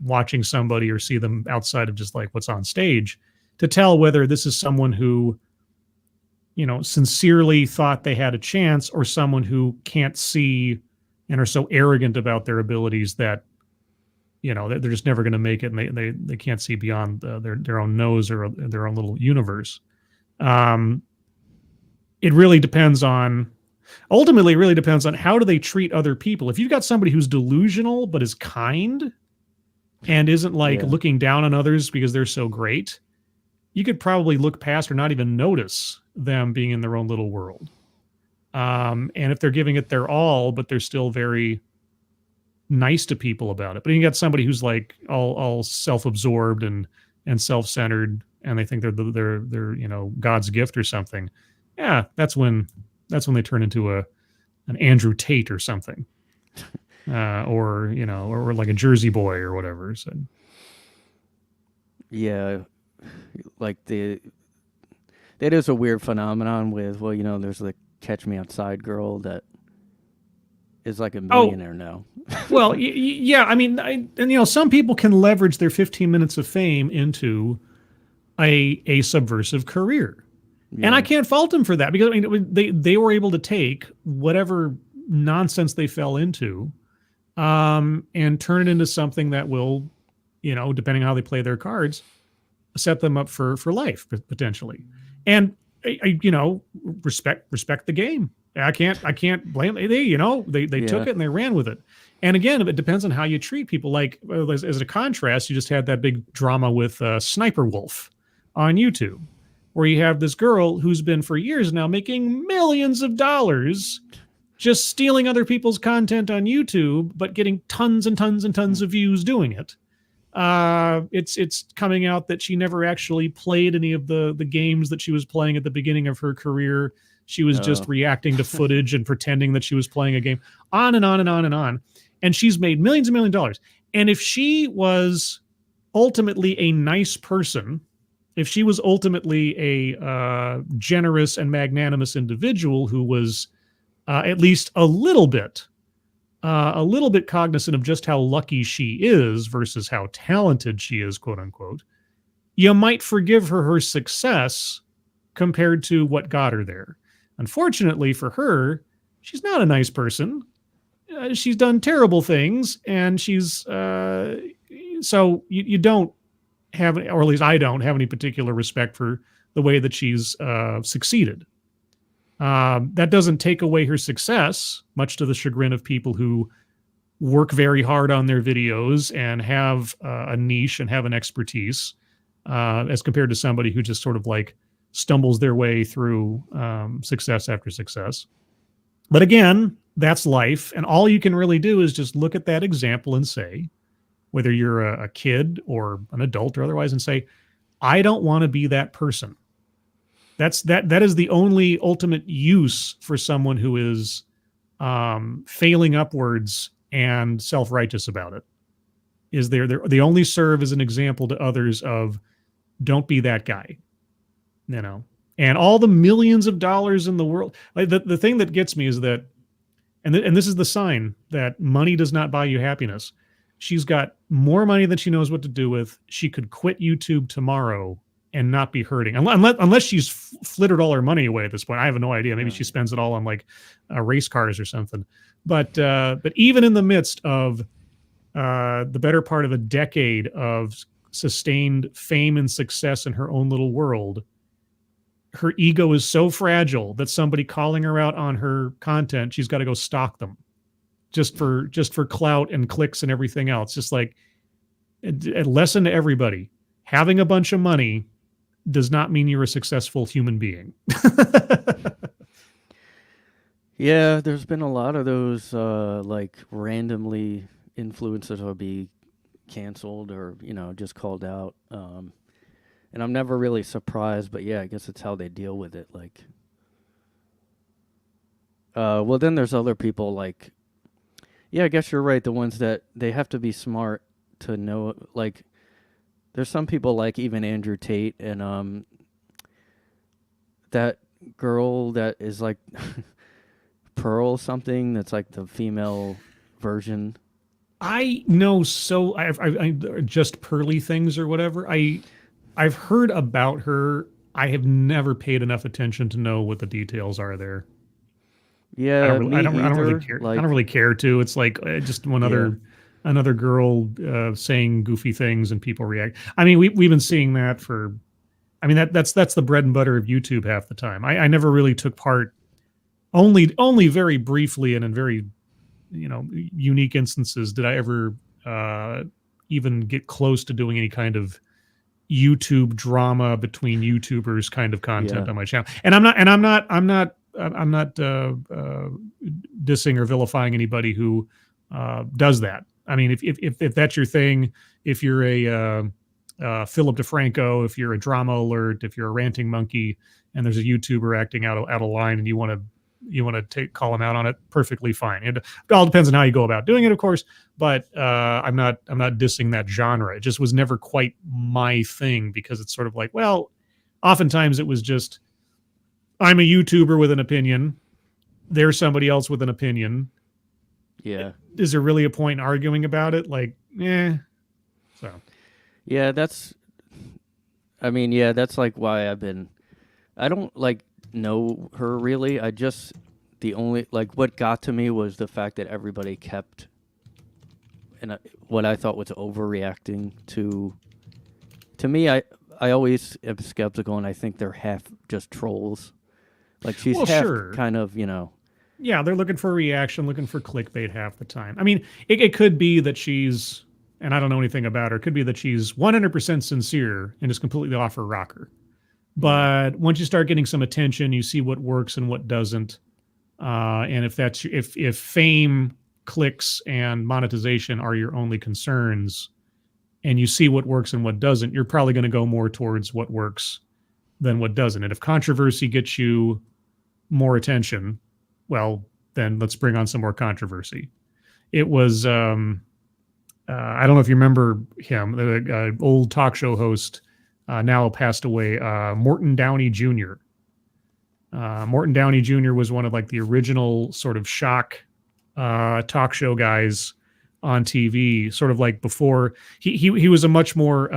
watching somebody or see them outside of just like what's on stage to tell whether this is someone who sincerely thought they had a chance or someone who can't see and are so arrogant about their abilities that they're just never going to make it, and they can't see beyond their own nose or their own little universe. It really depends on ultimately it really depends on how do they treat other people. If you've got somebody who's delusional but is kind and isn't like looking down on others because they're so great, you could probably look past or not even notice them being in their own little world. And if they're giving it their all, but they're still very nice to people about it. But you got somebody who's like all self-absorbed and self-centered, and they think they're God's gift or something. Yeah, that's when they turn into an Andrew Tate or something, or like a Jersey Boy or whatever. So. Yeah, like that is a weird phenomenon with there's the Catch Me Outside girl that is like a millionaire now. Well, yeah, I mean, some people can leverage their 15 minutes of fame into a subversive career. Yeah. And I can't fault them for that because they were able to take whatever nonsense they fell into and turn it into something that will, depending on how they play their cards, set them up for life potentially. And respect the game. I can't blame them. They took it and they ran with it. And again, it depends on how you treat people. Like as a contrast, you just had that big drama with Sssniperwolf on YouTube, where you have this girl who's been for years now making millions of dollars just stealing other people's content on YouTube, but getting tons and tons and tons of views doing it. It's coming out that she never actually played any of the games that she was playing at the beginning of her career. She was just reacting to footage and pretending that she was playing a game, on and on and on and on. And she's made millions and millions of dollars. And if she was ultimately a nice person, if she was ultimately a generous and magnanimous individual who was at least a little bit cognizant of just how lucky she is versus how talented she is, quote unquote, you might forgive her success compared to what got her there. Unfortunately for her, she's not a nice person. She's done terrible things, and she's so you don't have, or at least I don't have any particular respect for the way that she's succeeded. That doesn't take away her success, much to the chagrin of people who work very hard on their videos and have a niche and have an expertise, as compared to somebody who just sort of like stumbles their way through success after success. But again, that's life. And all you can really do is just look at that example and say, whether you're a kid or an adult or otherwise, and say, I don't want to be that person. That is the only ultimate use for someone who is failing upwards and self-righteous about it. Is they only serve as an example to others of, don't be that guy, And all the millions of dollars in the world. Like the thing that gets me is that, and this is the sign that money does not buy you happiness. She's got more money than she knows what to do with. She could quit YouTube tomorrow and not be hurting, unless she's flittered all her money away at this point. I have no idea. Maybe she spends it all on like race cars or something. But even in the midst of the better part of a decade of sustained fame and success in her own little world, her ego is so fragile that somebody calling her out on her content, she's got to go stalk them just for clout and clicks and everything else. Just like a lesson to everybody. Having a bunch of money does not mean you're a successful human being. Yeah, there's been a lot of those like randomly influencers will be canceled or just called out, and I'm never really surprised. But yeah, I guess it's how they deal with it. Like, well, then there's other people like, yeah, I guess you're right. The ones that they have to be smart to know. Like, there's some people like even Andrew Tate and that girl that is like. Pearl something that's like the female version. I know, so I just Pearly Things or whatever. I've heard about her. I have never paid enough attention to know what the details are there. Yeah, I don't really care. Like, I don't really care to. It's like just another girl saying goofy things and people react. I mean, we've been seeing that for. I mean that's the bread and butter of YouTube half the time. I never really took part. Only very briefly and in very, unique instances did I ever even get close to doing any kind of YouTube drama between YouTubers kind of content on my channel. And I'm not dissing or vilifying anybody who does that. I mean, if that's your thing, if you're a Philip DeFranco, if you're a Drama Alert, if you're a ranting monkey, and there's a YouTuber acting out of line, and you want to call him out on it, perfectly fine. It all depends on how you go about doing it, of course. But I'm not dissing that genre. It just was never quite my thing because it's sort of like, well, oftentimes it was just, I'm a YouTuber with an opinion. There's somebody else with an opinion. Yeah. Is there really a point in arguing about it? Like, So. Yeah, that's like why I don't like know her really. What got to me was the fact that everybody kept what I thought was overreacting to me. I always am skeptical, and I think they're half just trolls. Like, she's kind of, Yeah, they're looking for a reaction, looking for clickbait half the time. I mean, it could be that she's, and I don't know anything about her, it could be that she's 100% sincere and is completely off her rocker. But once you start getting some attention, you see what works and what doesn't. And if fame, clicks, and monetization are your only concerns, and you see what works and what doesn't, you're probably going to go more towards what works than what doesn't. And if controversy gets you more attention, well, then let's bring on some more controversy. It was, I don't know if you remember him, the old talk show host, now passed away, Morton Downey Jr. Morton Downey Jr. was one of like the original sort of shock talk show guys on TV, sort of like before he was a much more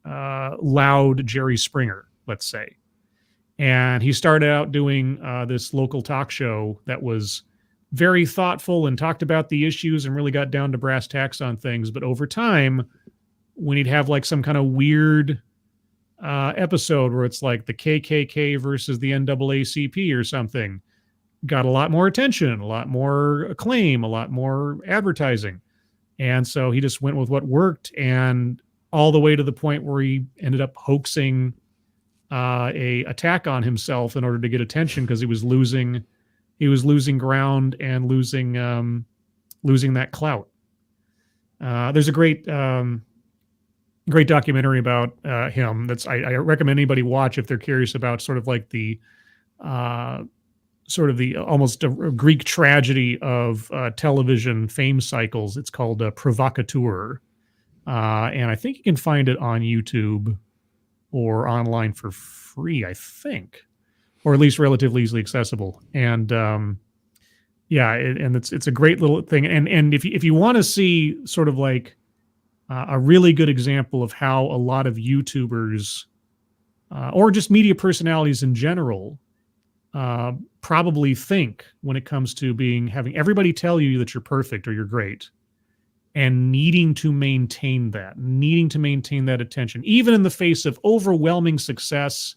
loud Jerry Springer, let's say. And he started out doing this local talk show that was very thoughtful and talked about the issues and really got down to brass tacks on things. But over time, when he'd have like some kind of weird episode where it's like the KKK versus the NAACP or something, got a lot more attention, a lot more acclaim, a lot more advertising. And so he just went with what worked, and all the way to the point where he ended up hoaxing a attack on himself in order to get attention, because he was losing ground and losing that clout. There's a great documentary about him that's I recommend anybody watch if they're curious about sort of like the almost a Greek tragedy of television fame cycles. It's called Provocateur, and I think you can find it on YouTube or online for free, I think, or at least relatively easily accessible. And and it's a great little thing. And if you want to see sort of like a really good example of how a lot of YouTubers or just media personalities in general probably think when it comes to having everybody tell you that you're perfect or you're great, and needing to maintain that attention, even in the face of overwhelming success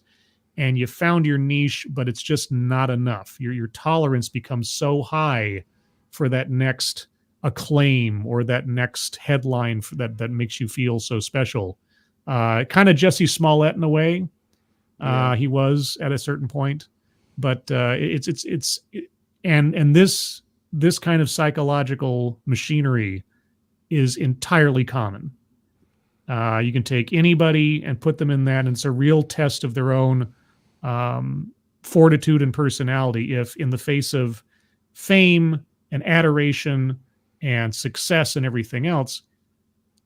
and you found your niche, but it's just not enough. Your tolerance becomes so high for that next acclaim or that next headline that makes you feel so special. Kind of Jussie Smollett in a way. He was at a certain point, but and this kind of psychological machinery is entirely common. You can take anybody and put them in that, and it's a real test of their own fortitude and personality. If in the face of fame and adoration and success and everything else,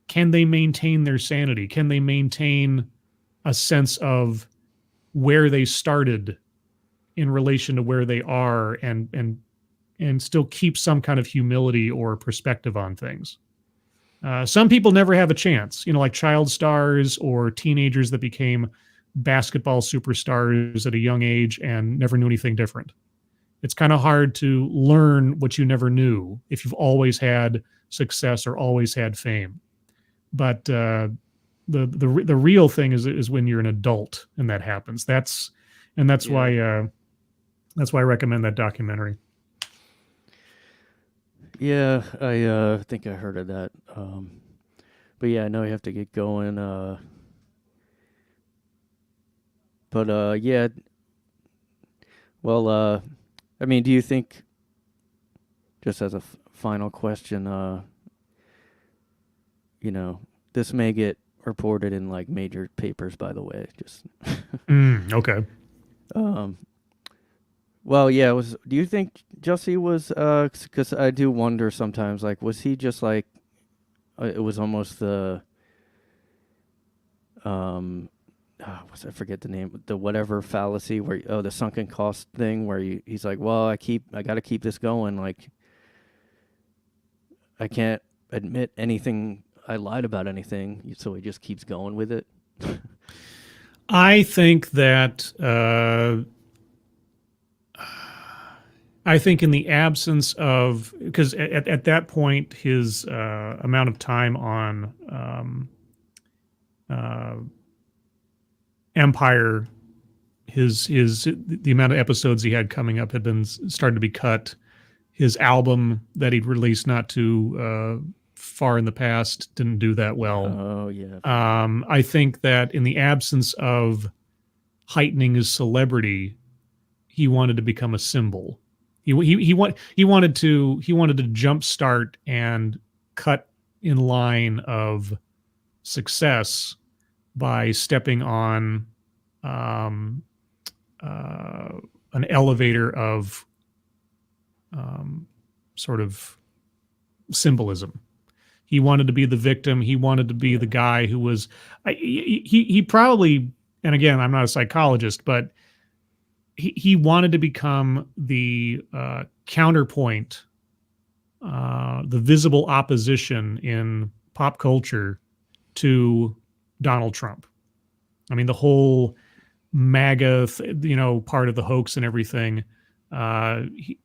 can they maintain their sanity? Can they maintain a sense of where they started in relation to where they are, and still keep some kind of humility or perspective on things? Some people never have a chance, like child stars or teenagers that became basketball superstars at a young age and never knew anything different. It's kind of hard to learn what you never knew if you've always had success or always had fame. But the real thing is when you're an adult and that happens. That's why I recommend that documentary. Yeah, I think I heard of that. But yeah, I know you have to get going. Yeah. Well, I mean, do you think, just as a final question, this may get reported in like major papers, by the way, just. Okay. Well, yeah, do you think Jussie was, because I do wonder sometimes, like, was he just like, it was almost the, I forget the name, the whatever fallacy where, the sunken cost thing where he's like, well, I got to keep this going. Like, I can't admit anything, I lied about anything. So he just keeps going with it. I think that, I think in the absence of, because at that point, his amount of time on Empire, the amount of episodes he had coming up had been started to be cut. His album that he'd released not too far in the past didn't do that well. Oh yeah. I think that in the absence of heightening his celebrity, he wanted to become a symbol. He wanted to jumpstart and cut in line of success by stepping on an elevator of sort of symbolism. He wanted to be the victim. He wanted to be the guy who was. He probably, and again, I'm not a psychologist, but he wanted to become the counterpoint, the visible opposition in pop culture to Donald Trump. I mean, the whole MAGA, part of the hoax and everything.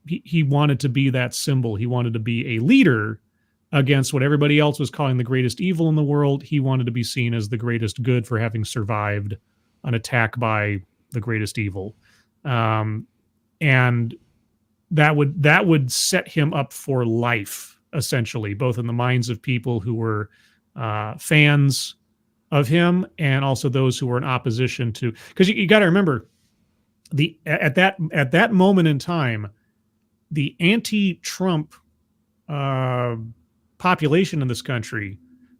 He wanted to be that symbol. He wanted to be a leader against what everybody else was calling the greatest evil in the world. He wanted to be seen as the greatest good for having survived an attack by the greatest evil. And that would set him up for life, essentially, both in the minds of people who were fans of him and also those who were in opposition to. Because you got to remember, at that moment in time, the anti-Trump population in this country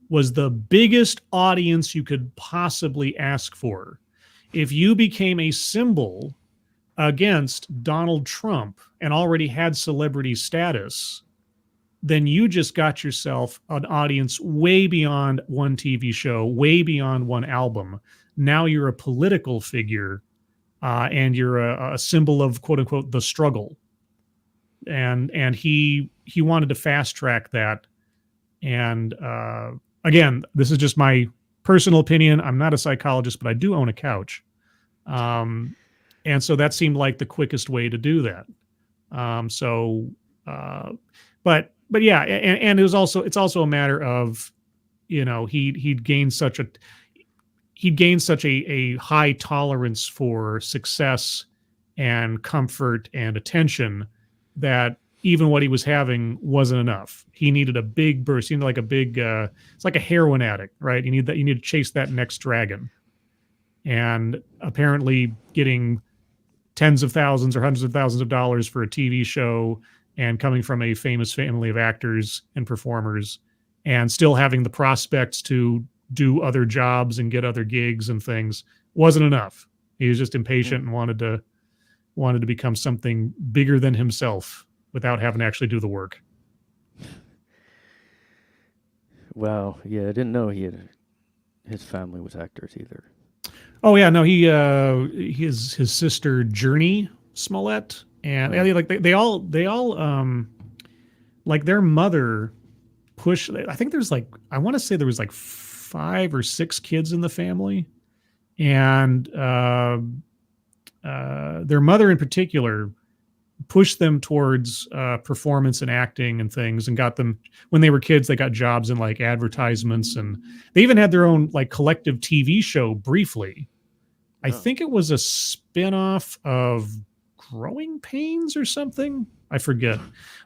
was the biggest audience you could possibly ask for. If you became a symbol against Donald Trump and already had celebrity status, then you just got yourself an audience way beyond one TV show, way beyond one album. Now you're a political figure, and you're a symbol of, quote unquote, the struggle. And he wanted to fast track that. And again, this is just my personal opinion. I'm not a psychologist, but I do own a couch. And so that seemed like the quickest way to do that. But yeah, and it's also a matter of, he'd gained such a, he'd gained such a high tolerance for success and comfort and attention that even what he was having wasn't enough. He needed a big burst. He needed like a big, it's like a heroin addict, right? You need that. You need to chase that next dragon. And apparently getting tens of thousands or hundreds of thousands of dollars for a TV show and coming from a famous family of actors and performers and still having the prospects to do other jobs and get other gigs and things wasn't enough. He was just impatient and wanted to become something bigger than himself without having to actually do the work. Wow. Yeah, I didn't know his family was actors either. Oh yeah, no, his sister Journey Smollett and they all like their mother pushed. I think there's like, I want to say there was like 5 or 6 kids in the family, and their mother in particular pushed them towards performance and acting and things, and got them, when they were kids, they got jobs in like advertisements, and they even had their own like collective TV show briefly. I think it was a spin-off of Growing Pains or something. I forget.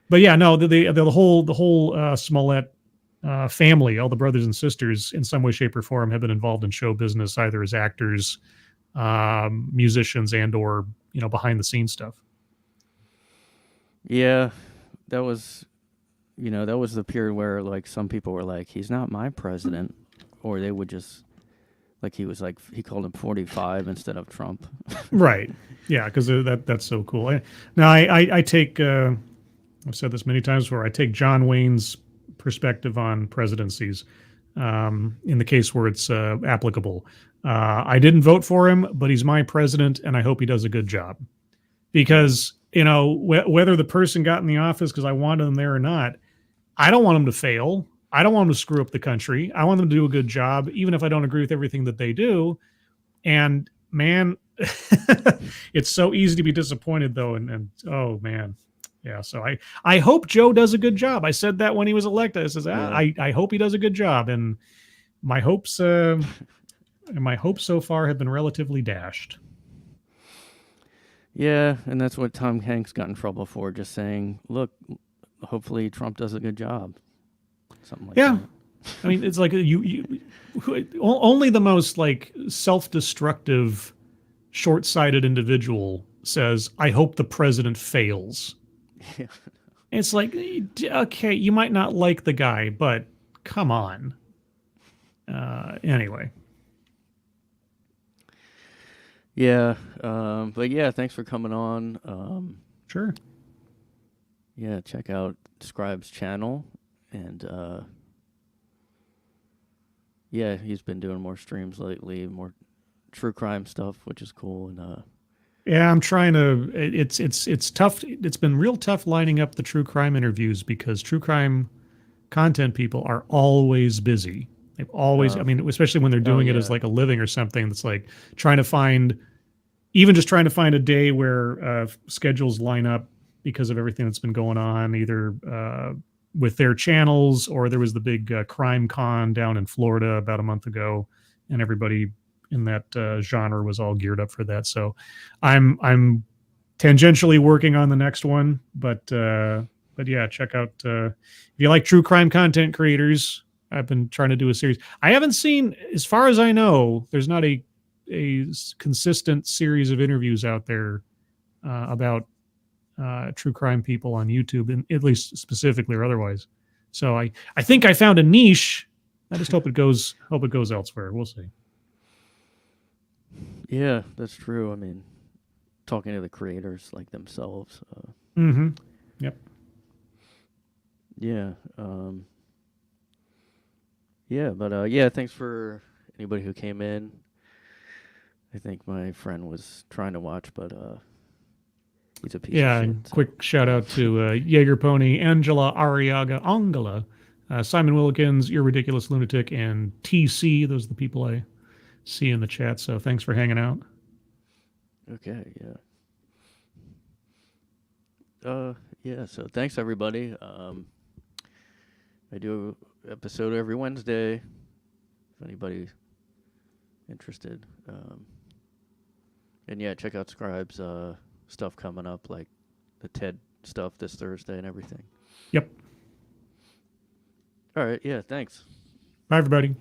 But yeah, no, the whole Smollett family, all the brothers and sisters, in some way, shape, or form, have been involved in show business, either as actors, musicians, and or behind the scenes stuff. Yeah, that was the period where like some people were like, he's not my president, or they would just like, he was like, he called him 45 instead of Trump. Right. Yeah, because that's so cool. Now I take I've said this many times before. I take John Wayne's perspective on presidencies in the case where it's applicable. I didn't vote for him, but he's my president, and I hope he does a good job. Because whether the person got in the office because I wanted them there or not, I don't want them to fail. I don't want them to screw up the country. I want them to do a good job, even if I don't agree with everything that they do. And man, it's so easy to be disappointed though. And oh man. Yeah. So I hope Joe does a good job. I said that when he was elected. I says, I hope he does a good job. And my hopes so far have been relatively dashed. Yeah, and that's what Tom Hanks got in trouble for, just saying, look, hopefully Trump does a good job. Something like that. I mean, it's like only the most like self-destructive, short-sighted individual says, I hope the president fails. Yeah. It's like, okay, you might not like the guy, but come on. Anyway. Yeah, but yeah, thanks for coming on. Sure. Yeah, check out Scribe's channel, and yeah, he's been doing more streams lately, more true crime stuff, which is cool. And yeah, I'm trying to. It's tough. It's been real tough lining up the true crime interviews because true crime content people are always busy. They've always, I mean, especially when they're doing it as like a living or something. That's like trying to find a day where schedules line up because of everything that's been going on, either with their channels, or there was the big crime con down in Florida about a month ago, and everybody in that genre was all geared up for that. So I'm tangentially working on the next one, but yeah, check out if you like true crime content creators. I've been trying to do a series. I haven't seen, as far as I know, there's not a consistent series of interviews out there about true crime people on YouTube, and at least specifically or otherwise. So I think I found a niche. I just hope it goes elsewhere. We'll see. Yeah, that's true. I mean, talking to the creators like themselves. Yep. Yeah. Yeah, but yeah, thanks for anybody who came in. I think my friend was trying to watch, but he's a piece of shit. So. Quick shout out to Jaeger Pony, Angela Arriaga Angela, Simon Willikins, You're Ridiculous Lunatic, and TC. Those are the people I see in the chat. So thanks for hanging out. Okay, yeah. Yeah, so thanks everybody. I do an episode every Wednesday. If interested. And yeah, check out Scribe's stuff coming up, like the TED stuff this Thursday and everything. Yep. All right. Yeah. Thanks. Bye, everybody.